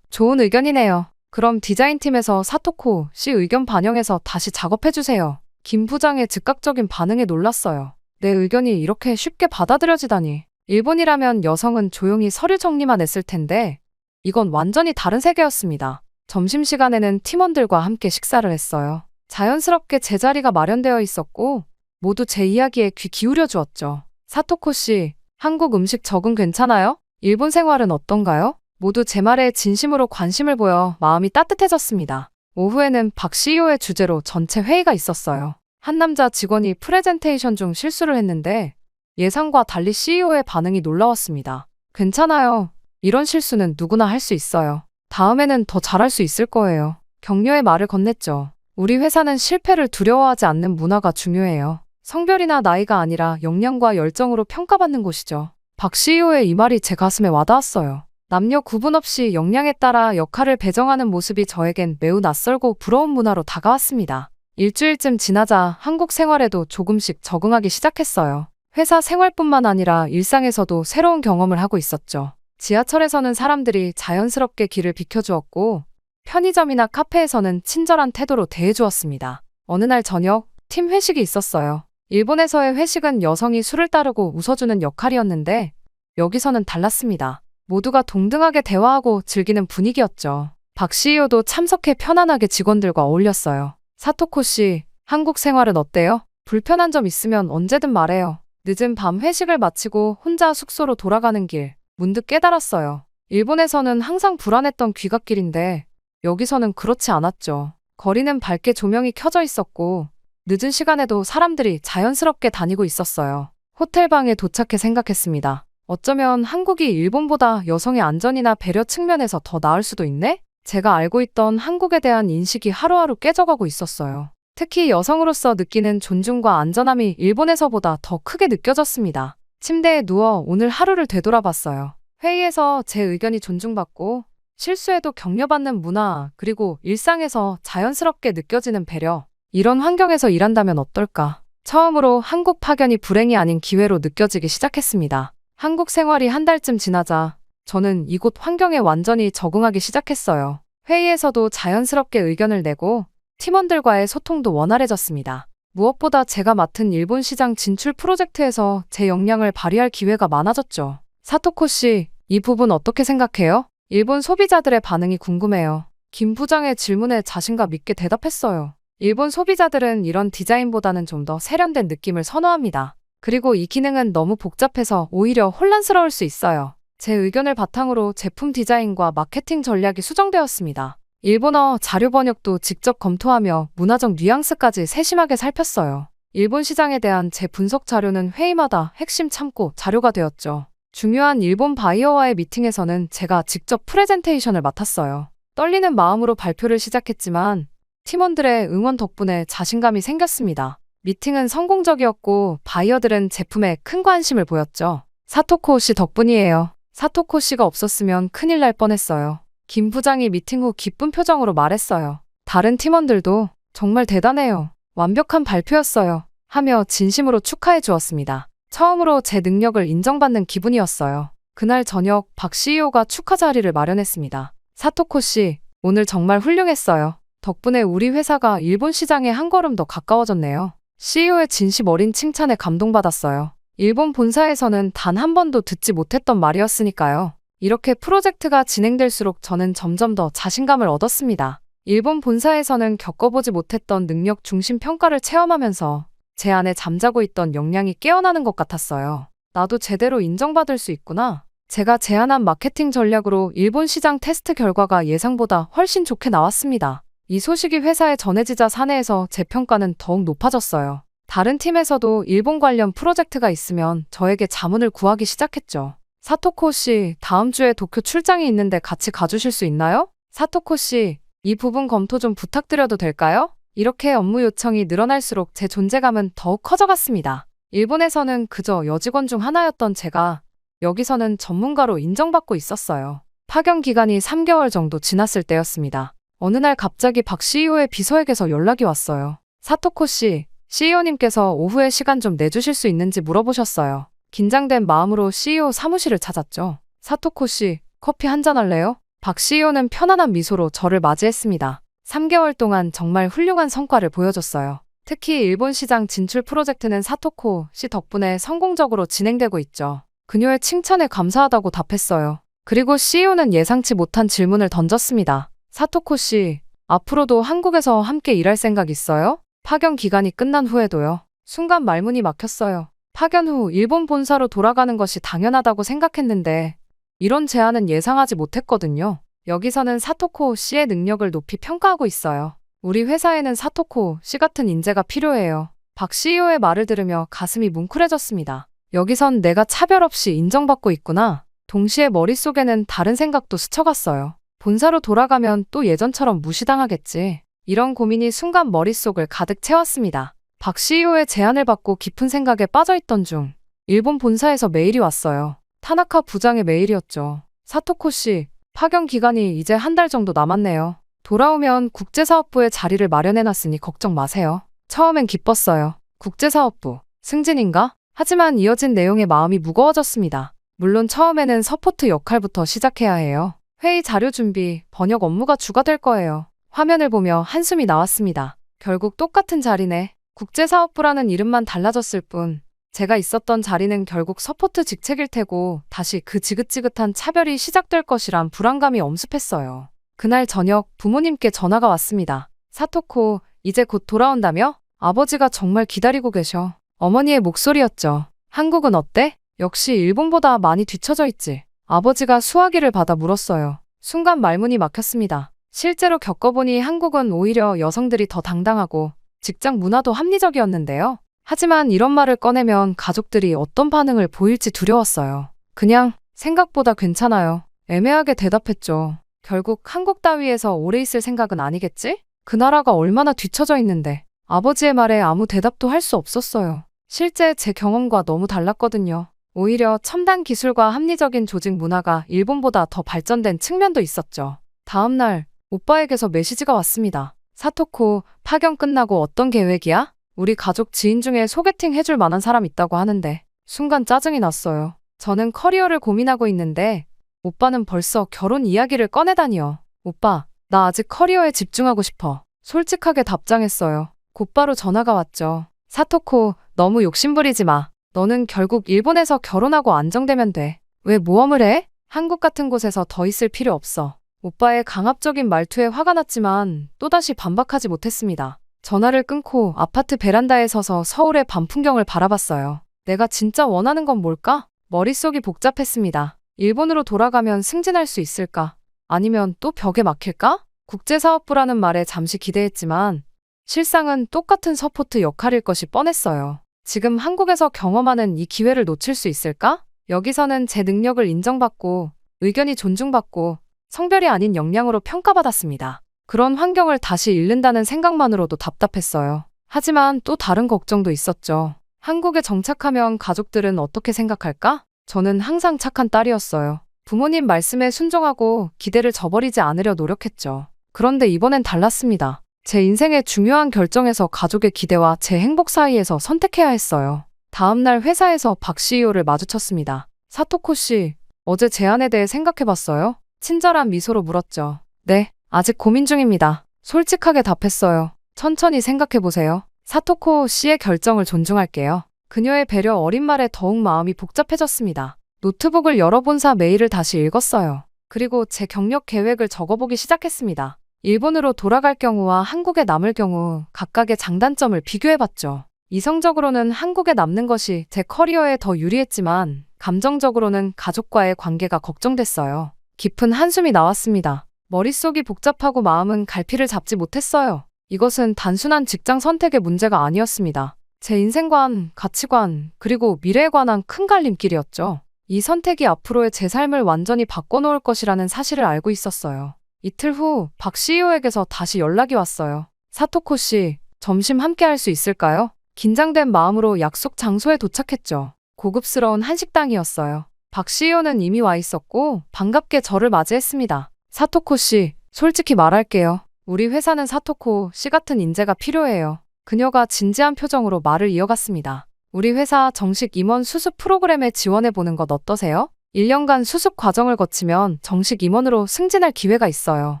좋은 의견이네요. 그럼 디자인팀에서 사토코 씨 의견 반영해서 다시 작업해주세요. 김 부장의 즉각적인 반응에 놀랐어요. 내 의견이 이렇게 쉽게 받아들여지다니. 일본이라면 여성은 조용히 서류 정리만 했을 텐데 이건 완전히 다른 세계였습니다. 점심시간에는 팀원들과 함께 식사를 했어요. 자연스럽게 제 자리가 마련되어 있었고 모두 제 이야기에 귀 기울여 주었죠. 사토코 씨, 한국 음식 적응 괜찮아요? 일본 생활은 어떤가요? 모두 제 말에 진심으로 관심을 보여 마음이 따뜻해졌습니다. 오후에는 박 CEO의 주제로 전체 회의가 있었어요. 한 남자 직원이 프레젠테이션 중 실수를 했는데 예상과 달리 CEO의 반응이 놀라웠습니다. 괜찮아요. 이런 실수는 누구나 할 수 있어요. 다음에는 더 잘할 수 있을 거예요. 격려의 말을 건넸죠. 우리 회사는 실패를 두려워하지 않는 문화가 중요해요. 성별이나 나이가 아니라 역량과 열정으로 평가받는 곳이죠. 박 CEO의 이 말이 제 가슴에 와닿았어요. 남녀 구분 없이 역량에 따라 역할을 배정하는 모습이 저에겐 매우 낯설고 부러운 문화로 다가왔습니다. 일주일쯤 지나자 한국 생활에도 조금씩 적응하기 시작했어요. 회사 생활뿐만 아니라 일상에서도 새로운 경험을 하고 있었죠. 지하철에서는 사람들이 자연스럽게 길을 비켜주었고, 편의점이나 카페에서는 친절한 태도로 대해주었습니다. 어느 날 저녁, 팀 회식이 있었어요. 일본에서의 회식은 여성이 술을 따르고 웃어주는 역할이었는데, 여기서는 달랐습니다. 모두가 동등하게 대화하고 즐기는 분위기였죠. 박 CEO도 참석해 편안하게 직원들과 어울렸어요. 사토코 씨, 한국 생활은 어때요? 불편한 점 있으면 언제든 말해요. 늦은 밤 회식을 마치고 혼자 숙소로 돌아가는 길, 문득 깨달았어요. 일본에서는 항상 불안했던 귀갓길인데 여기서는 그렇지 않았죠. 거리는 밝게 조명이 켜져 있었고 늦은 시간에도 사람들이 자연스럽게 다니고 있었어요. 호텔방에 도착해 생각했습니다. 어쩌면 한국이 일본보다 여성의 안전이나 배려 측면에서 더 나을 수도 있네? 제가 알고 있던 한국에 대한 인식이 하루하루 깨져가고 있었어요. 특히 여성으로서 느끼는 존중과 안전함이 일본에서보다 더 크게 느껴졌습니다. 침대에 누워 오늘 하루를 되돌아봤어요. 회의에서 제 의견이 존중받고 실수에도 격려받는 문화, 그리고 일상에서 자연스럽게 느껴지는 배려. 이런 환경에서 일한다면 어떨까? 처음으로 한국 파견이 불행이 아닌 기회로 느껴지기 시작했습니다. 한국 생활이 한 달쯤 지나자 저는 이곳 환경에 완전히 적응하기 시작했어요. 회의에서도 자연스럽게 의견을 내고 팀원들과의 소통도 원활해졌습니다. 무엇보다 제가 맡은 일본 시장 진출 프로젝트에서 제 역량을 발휘할 기회가 많아졌죠. 사토코 씨, 이 부분 어떻게 생각해요? 일본 소비자들의 반응이 궁금해요. 김 부장의 질문에 자신감 있게 대답했어요. 일본 소비자들은 이런 디자인보다는 좀 더 세련된 느낌을 선호합니다. 그리고 이 기능은 너무 복잡해서 오히려 혼란스러울 수 있어요. 제 의견을 바탕으로 제품 디자인과 마케팅 전략이 수정되었습니다. 일본어 자료 번역도 직접 검토하며 문화적 뉘앙스까지 세심하게 살폈어요. 일본 시장에 대한 제 분석 자료는 회의마다 핵심 참고 자료가 되었죠. 중요한 일본 바이어와의 미팅에서는 제가 직접 프레젠테이션을 맡았어요. 떨리는 마음으로 발표를 시작했지만 팀원들의 응원 덕분에 자신감이 생겼습니다. 미팅은 성공적이었고 바이어들은 제품에 큰 관심을 보였죠. 사토코 씨 덕분이에요. 사토코 씨가 없었으면 큰일 날 뻔했어요. 김 부장이 미팅 후 기쁜 표정으로 말했어요. 다른 팀원들도 정말 대단해요. 완벽한 발표였어요. 하며 진심으로 축하해 주었습니다. 처음으로 제 능력을 인정받는 기분이었어요. 그날 저녁 박 CEO가 축하 자리를 마련했습니다. 사토코 씨, 오늘 정말 훌륭했어요. 덕분에 우리 회사가 일본 시장에 한 걸음 더 가까워졌네요. CEO의 진심 어린 칭찬에 감동받았어요. 일본 본사에서는 단 한 번도 듣지 못했던 말이었으니까요. 이렇게 프로젝트가 진행될수록 저는 점점 더 자신감을 얻었습니다. 일본 본사에서는 겪어보지 못했던 능력 중심 평가를 체험하면서 제 안에 잠자고 있던 역량이 깨어나는 것 같았어요. 나도 제대로 인정받을 수 있구나. 제가 제안한 마케팅 전략으로 일본 시장 테스트 결과가 예상보다 훨씬 좋게 나왔습니다. 이 소식이 회사에 전해지자 사내에서 제 평가는 더욱 높아졌어요. 다른 팀에서도 일본 관련 프로젝트가 있으면 저에게 자문을 구하기 시작했죠. 사토코 씨, 다음 주에 도쿄 출장이 있는데 같이 가주실 수 있나요? 사토코 씨, 이 부분 검토 좀 부탁드려도 될까요? 이렇게 업무 요청이 늘어날수록 제 존재감은 더욱 커져갔습니다. 일본에서는 그저 여직원 중 하나였던 제가 여기서는 전문가로 인정받고 있었어요. 파견 기간이 3개월 정도 지났을 때였습니다. 어느 날 갑자기 박 CEO의 비서에게서 연락이 왔어요. 사토코 씨, CEO님께서 오후에 시간 좀 내주실 수 있는지 물어보셨어요. 긴장된 마음으로 CEO 사무실을 찾았죠. 사토코 씨, 커피 한잔 할래요? 박 CEO는 편안한 미소로 저를 맞이했습니다. 3개월 동안 정말 훌륭한 성과를 보여줬어요. 특히 일본 시장 진출 프로젝트는 사토코 씨 덕분에 성공적으로 진행되고 있죠. 그녀의 칭찬에 감사하다고 답했어요. 그리고 CEO는 예상치 못한 질문을 던졌습니다. 사토코 씨, 앞으로도 한국에서 함께 일할 생각 있어요? 파견 기간이 끝난 후에도요. 순간 말문이 막혔어요. 파견 후 일본 본사로 돌아가는 것이 당연하다고 생각했는데 이런 제안은 예상하지 못했거든요. 여기서는 사토코 씨의 능력을 높이 평가하고 있어요. 우리 회사에는 사토코 씨 같은 인재가 필요해요. 박 CEO의 말을 들으며 가슴이 뭉클해졌습니다. 여기선 내가 차별 없이 인정받고 있구나. 동시에 머릿속에는 다른 생각도 스쳐갔어요. 본사로 돌아가면 또 예전처럼 무시당하겠지. 이런 고민이 순간 머릿속을 가득 채웠습니다. 박 CEO의 제안을 받고 깊은 생각에 빠져있던 중 일본 본사에서 메일이 왔어요. 타나카 부장의 메일이었죠. 사토코 씨, 파견 기간이 이제 한 달 정도 남았네요. 돌아오면 국제사업부에 자리를 마련해놨으니 걱정 마세요. 처음엔 기뻤어요. 국제사업부, 승진인가? 하지만 이어진 내용에 마음이 무거워졌습니다. 물론 처음에는 서포트 역할부터 시작해야 해요. 회의 자료 준비, 번역 업무가 주가 될 거예요. 화면을 보며 한숨이 나왔습니다. 결국 똑같은 자리네. 국제사업부라는 이름만 달라졌을 뿐 제가 있었던 자리는 결국 서포트 직책일 테고 다시 그 지긋지긋한 차별이 시작될 것이란 불안감이 엄습했어요. 그날 저녁 부모님께 전화가 왔습니다. 사토코, 이제 곧 돌아온다며? 아버지가 정말 기다리고 계셔. 어머니의 목소리였죠. 한국은 어때? 역시 일본보다 많이 뒤처져 있지. 아버지가 수화기를 받아 물었어요. 순간 말문이 막혔습니다. 실제로 겪어보니 한국은 오히려 여성들이 더 당당하고 직장 문화도 합리적이었는데요. 하지만 이런 말을 꺼내면 가족들이 어떤 반응을 보일지 두려웠어요. 그냥 생각보다 괜찮아요. 애매하게 대답했죠. 결국 한국 따위에서 오래 있을 생각은 아니겠지? 그 나라가 얼마나 뒤처져 있는데. 아버지의 말에 아무 대답도 할 수 없었어요. 실제 제 경험과 너무 달랐거든요. 오히려 첨단 기술과 합리적인 조직 문화가 일본보다 더 발전된 측면도 있었죠. 다음 날 오빠에게서 메시지가 왔습니다. 사토코, 파견 끝나고 어떤 계획이야? 우리 가족 지인 중에 소개팅 해줄 만한 사람 있다고 하는데. 순간 짜증이 났어요. 저는 커리어를 고민하고 있는데 오빠는 벌써 결혼 이야기를 꺼내다니요. 오빠, 나 아직 커리어에 집중하고 싶어. 솔직하게 답장했어요. 곧바로 전화가 왔죠. 사토코, 너무 욕심부리지 마. 너는 결국 일본에서 결혼하고 안정되면 돼. 왜 모험을 해? 한국 같은 곳에서 더 있을 필요 없어. 오빠의 강압적인 말투에 화가 났지만 또다시 반박하지 못했습니다. 전화를 끊고 아파트 베란다에 서서 서울의 밤 풍경을 바라봤어요. 내가 진짜 원하는 건 뭘까? 머릿속이 복잡했습니다. 일본으로 돌아가면 승진할 수 있을까? 아니면 또 벽에 막힐까? 국제사업부라는 말에 잠시 기대했지만 실상은 똑같은 서포트 역할일 것이 뻔했어요. 지금 한국에서 경험하는 이 기회를 놓칠 수 있을까? 여기서는 제 능력을 인정받고 의견이 존중받고 성별이 아닌 역량으로 평가받았습니다. 그런 환경을 다시 잃는다는 생각만으로도 답답했어요. 하지만 또 다른 걱정도 있었죠. 한국에 정착하면 가족들은 어떻게 생각할까? 저는 항상 착한 딸이었어요. 부모님 말씀에 순종하고 기대를 저버리지 않으려 노력했죠. 그런데 이번엔 달랐습니다. 제 인생의 중요한 결정에서 가족의 기대와 제 행복 사이에서 선택해야 했어요. 다음날 회사에서 박 CEO를 마주쳤습니다. 사토코 씨, 어제 제안에 대해 생각해봤어요? 친절한 미소로 물었죠. 네, 아직 고민 중입니다. 솔직하게 답했어요. 천천히 생각해보세요. 사토코 씨의 결정을 존중할게요. 그녀의 배려 어린 말에 더욱 마음이 복잡해졌습니다. 노트북을 열어본사 메일을 다시 읽었어요. 그리고 제 경력 계획을 적어보기 시작했습니다. 일본으로 돌아갈 경우와 한국에 남을 경우 각각의 장단점을 비교해봤죠. 이성적으로는 한국에 남는 것이 제 커리어에 더 유리했지만 감정적으로는 가족과의 관계가 걱정됐어요. 깊은 한숨이 나왔습니다. 머릿속이 복잡하고 마음은 갈피를 잡지 못했어요. 이것은 단순한 직장 선택의 문제가 아니었습니다. 제 인생관, 가치관, 그리고 미래에 관한 큰 갈림길이었죠. 이 선택이 앞으로의 제 삶을 완전히 바꿔놓을 것이라는 사실을 알고 있었어요. 이틀 후 박 CEO에게서 다시 연락이 왔어요. 사토코 씨, 점심 함께 할 수 있을까요? 긴장된 마음으로 약속 장소에 도착했죠. 고급스러운 한식당이었어요. 박 CEO는 이미 와 있었고 반갑게 저를 맞이했습니다. 사토코 씨, 솔직히 말할게요. 우리 회사는 사토코 씨 같은 인재가 필요해요. 그녀가 진지한 표정으로 말을 이어갔습니다. 우리 회사 정식 임원 수습 프로그램에 지원해보는 것 어떠세요? 1년간 수습 과정을 거치면 정식 임원으로 승진할 기회가 있어요.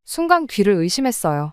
순간 귀를 의심했어요.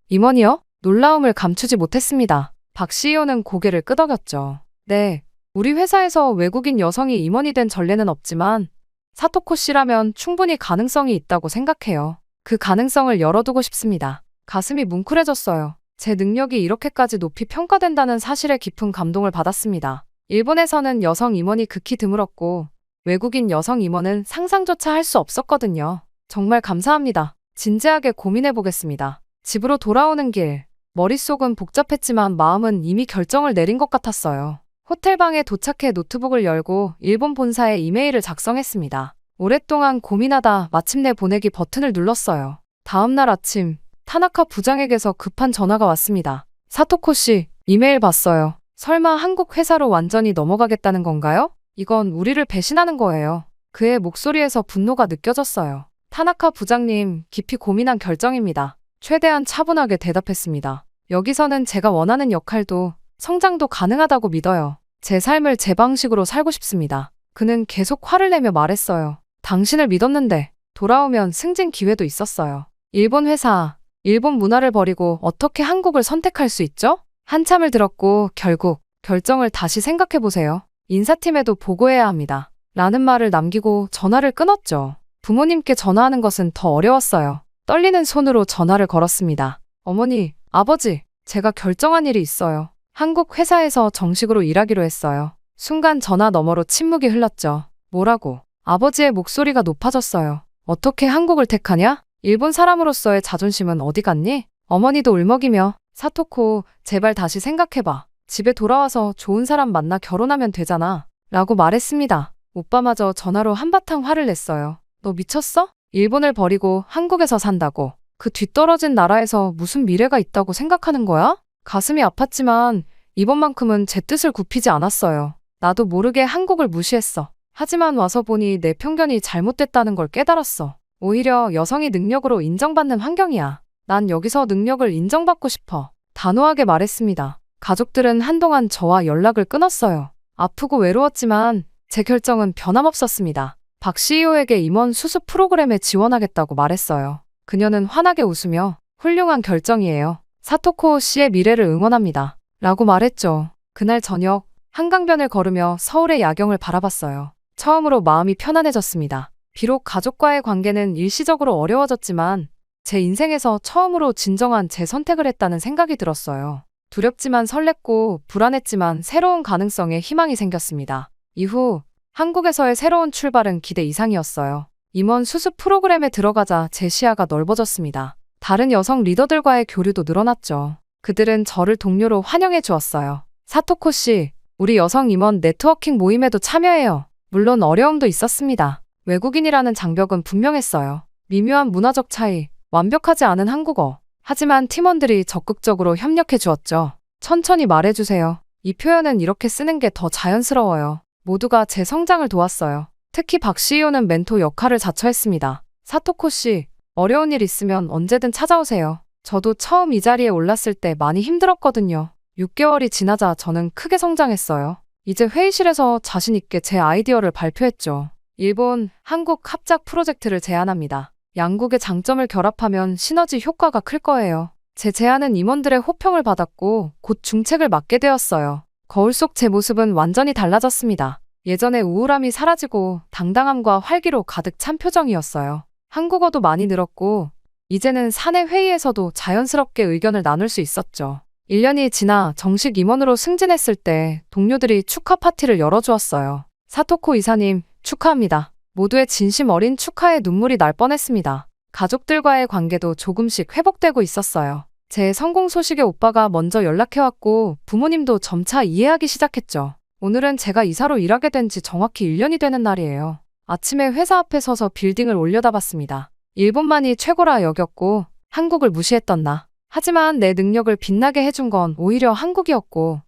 임원이요? 놀라움을 감추지 못했습니다. 박 CEO는 고개를 끄덕였죠. 네, 우리 회사에서 외국인 여성이 임원이 된 전례는 없지만 사토코 씨라면 충분히 가능성이 있다고 생각해요. 그 가능성을 열어두고 싶습니다. 가슴이 뭉클해졌어요. 제 능력이 이렇게까지 높이 평가된다는 사실에 깊은 감동을 받았습니다. 일본에서는 여성 임원이 극히 드물었고 외국인 여성 임원은 상상조차 할 수 없었거든요. 정말 감사합니다. 진지하게 고민해보겠습니다. 집으로 돌아오는 길, 머릿속은 복잡했지만 마음은 이미 결정을 내린 것 같았어요. 호텔방에 도착해 노트북을 열고 일본 본사에 이메일을 작성했습니다. 오랫동안 고민하다 마침내 보내기 버튼을 눌렀어요. 다음 날 아침, 타나카 부장에게서 급한 전화가 왔습니다. 사토코 씨, 이메일 봤어요. 설마 한국 회사로 완전히 넘어가겠다는 건가요? 이건 우리를 배신하는 거예요. 그의 목소리에서 분노가 느껴졌어요. 타나카 부장님, 깊이 고민한 결정입니다. 최대한 차분하게 대답했습니다. 여기서는 제가 원하는 역할도 성장도 가능하다고 믿어요. 제 삶을 제 방식으로 살고 싶습니다. 그는 계속 화를 내며 말했어요. 당신을 믿었는데 돌아오면 승진 기회도 있었어요. 일본 회사, 일본 문화를 버리고 어떻게 한국을 선택할 수 있죠? 한참을 들었고 결국 결정을 다시 생각해보세요. 인사팀에도 보고해야 합니다. 라는 말을 남기고 전화를 끊었죠. 부모님께 전화하는 것은 더 어려웠어요. 떨리는 손으로 전화를 걸었습니다. 어머니, 아버지, 제가 결정한 일이 있어요. 한국 회사에서 정식으로 일하기로 했어요. 순간 전화 너머로 침묵이 흘렀죠. 뭐라고? 아버지의 목소리가 높아졌어요. 어떻게 한국을 택하냐? 일본 사람으로서의 자존심은 어디 갔니? 어머니도 울먹이며 사토코, 제발 다시 생각해봐. 집에 돌아와서 좋은 사람 만나 결혼하면 되잖아. 라고 말했습니다. 오빠마저 전화로 한바탕 화를 냈어요. 너 미쳤어? 일본을 버리고 한국에서 산다고. 그 뒤떨어진 나라에서 무슨 미래가 있다고 생각하는 거야? 가슴이 아팠지만 이번만큼은 제 뜻을 굽히지 않았어요. 나도 모르게 한국을 무시했어. 하지만 와서 보니 내 편견이 잘못됐다는 걸 깨달았어. 오히려 여성이 능력으로 인정받는 환경이야. 난 여기서 능력을 인정받고 싶어. 단호하게 말했습니다. 가족들은 한동안 저와 연락을 끊었어요. 아프고 외로웠지만 제 결정은 변함없었습니다. 박 CEO에게 임원 수습 프로그램에 지원하겠다고 말했어요. 그녀는 환하게 웃으며 훌륭한 결정이에요. 사토코 씨의 미래를 응원합니다. 라고 말했죠. 그날 저녁 한강변을 걸으며 서울의 야경을 바라봤어요. 처음으로 마음이 편안해졌습니다. 비록 가족과의 관계는 일시적으로 어려워졌지만 제 인생에서 처음으로 진정한 제 선택을 했다는 생각이 들었어요. 두렵지만 설렜고 불안했지만 새로운 가능성에 희망이 생겼습니다. 이후 한국에서의 새로운 출발은 기대 이상이었어요. 임원 수습 프로그램에 들어가자 제 시야가 넓어졌습니다. 다른 여성 리더들과의 교류도 늘어났죠. 그들은 저를 동료로 환영해 주었어요. 사토코 씨, 우리 여성 임원 네트워킹 모임에도 참여해요. 물론 어려움도 있었습니다. 외국인이라는 장벽은 분명했어요. 미묘한 문화적 차이, 완벽하지 않은 한국어. 하지만 팀원들이 적극적으로 협력해 주었죠. 천천히 말해주세요. 이 표현은 이렇게 쓰는 게 더 자연스러워요. 모두가 제 성장을 도왔어요. 특히 박 CEO는 멘토 역할을 자처했습니다. 사토코 씨, 어려운 일 있으면 언제든 찾아오세요. 저도 처음 이 자리에 올랐을 때 많이 힘들었거든요. 6개월이 지나자 저는 크게 성장했어요. 이제 회의실에서 자신 있게 제 아이디어를 발표했죠. 일본, 한국 합작 프로젝트를 제안합니다. 양국의 장점을 결합하면 시너지 효과가 클 거예요. 제 제안은 임원들의 호평을 받았고 곧 중책을 맡게 되었어요. 거울 속 제 모습은 완전히 달라졌습니다. 예전의 우울함이 사라지고 당당함과 활기로 가득 찬 표정이었어요. 한국어도 많이 늘었고 이제는 사내 회의에서도 자연스럽게 의견을 나눌 수 있었죠. 1년이 지나 정식 임원으로 승진했을 때 동료들이 축하 파티를 열어주었어요. 사토코 이사님, 축하합니다. 모두의 진심 어린 축하에 눈물이 날 뻔했습니다. 가족들과의 관계도 조금씩 회복되고 있었어요. 제 성공 소식에 오빠가 먼저 연락해왔고 부모님도 점차 이해하기 시작했죠. 오늘은 제가 이사로 일하게 된 지 정확히 1년이 되는 날이에요. 아침에 회사 앞에 서서 빌딩을 올려다봤습니다. 일본만이 최고라 여겼고 한국을 무시했던 나. 하지만 내 능력을 빛나게 해준 건 오히려 한국이었고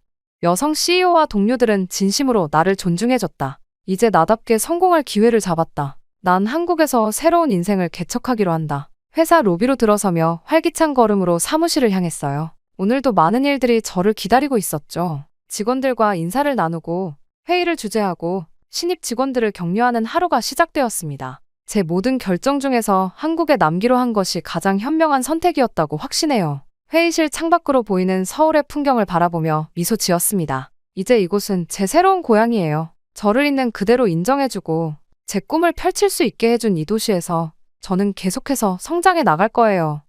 여성 CEO와 동료들은 진심으로 나를 존중해줬다. 이제 나답게 성공할 기회를 잡았다. 난 한국에서 새로운 인생을 개척하기로 한다. 회사 로비로 들어서며 활기찬 걸음으로 사무실을 향했어요. 오늘도 많은 일들이 저를 기다리고 있었죠. 직원들과 인사를 나누고 회의를 주재하고 신입 직원들을 격려하는 하루가 시작되었습니다. 제 모든 결정 중에서 한국에 남기로 한 것이 가장 현명한 선택이었다고 확신해요. 회의실 창밖으로 보이는 서울의 풍경을 바라보며 미소 지었습니다. 이제 이곳은 제 새로운 고향이에요. 저를 있는 그대로 인정해주고 제 꿈을 펼칠 수 있게 해준 이 도시에서 저는 계속해서 성장해 나갈 거예요.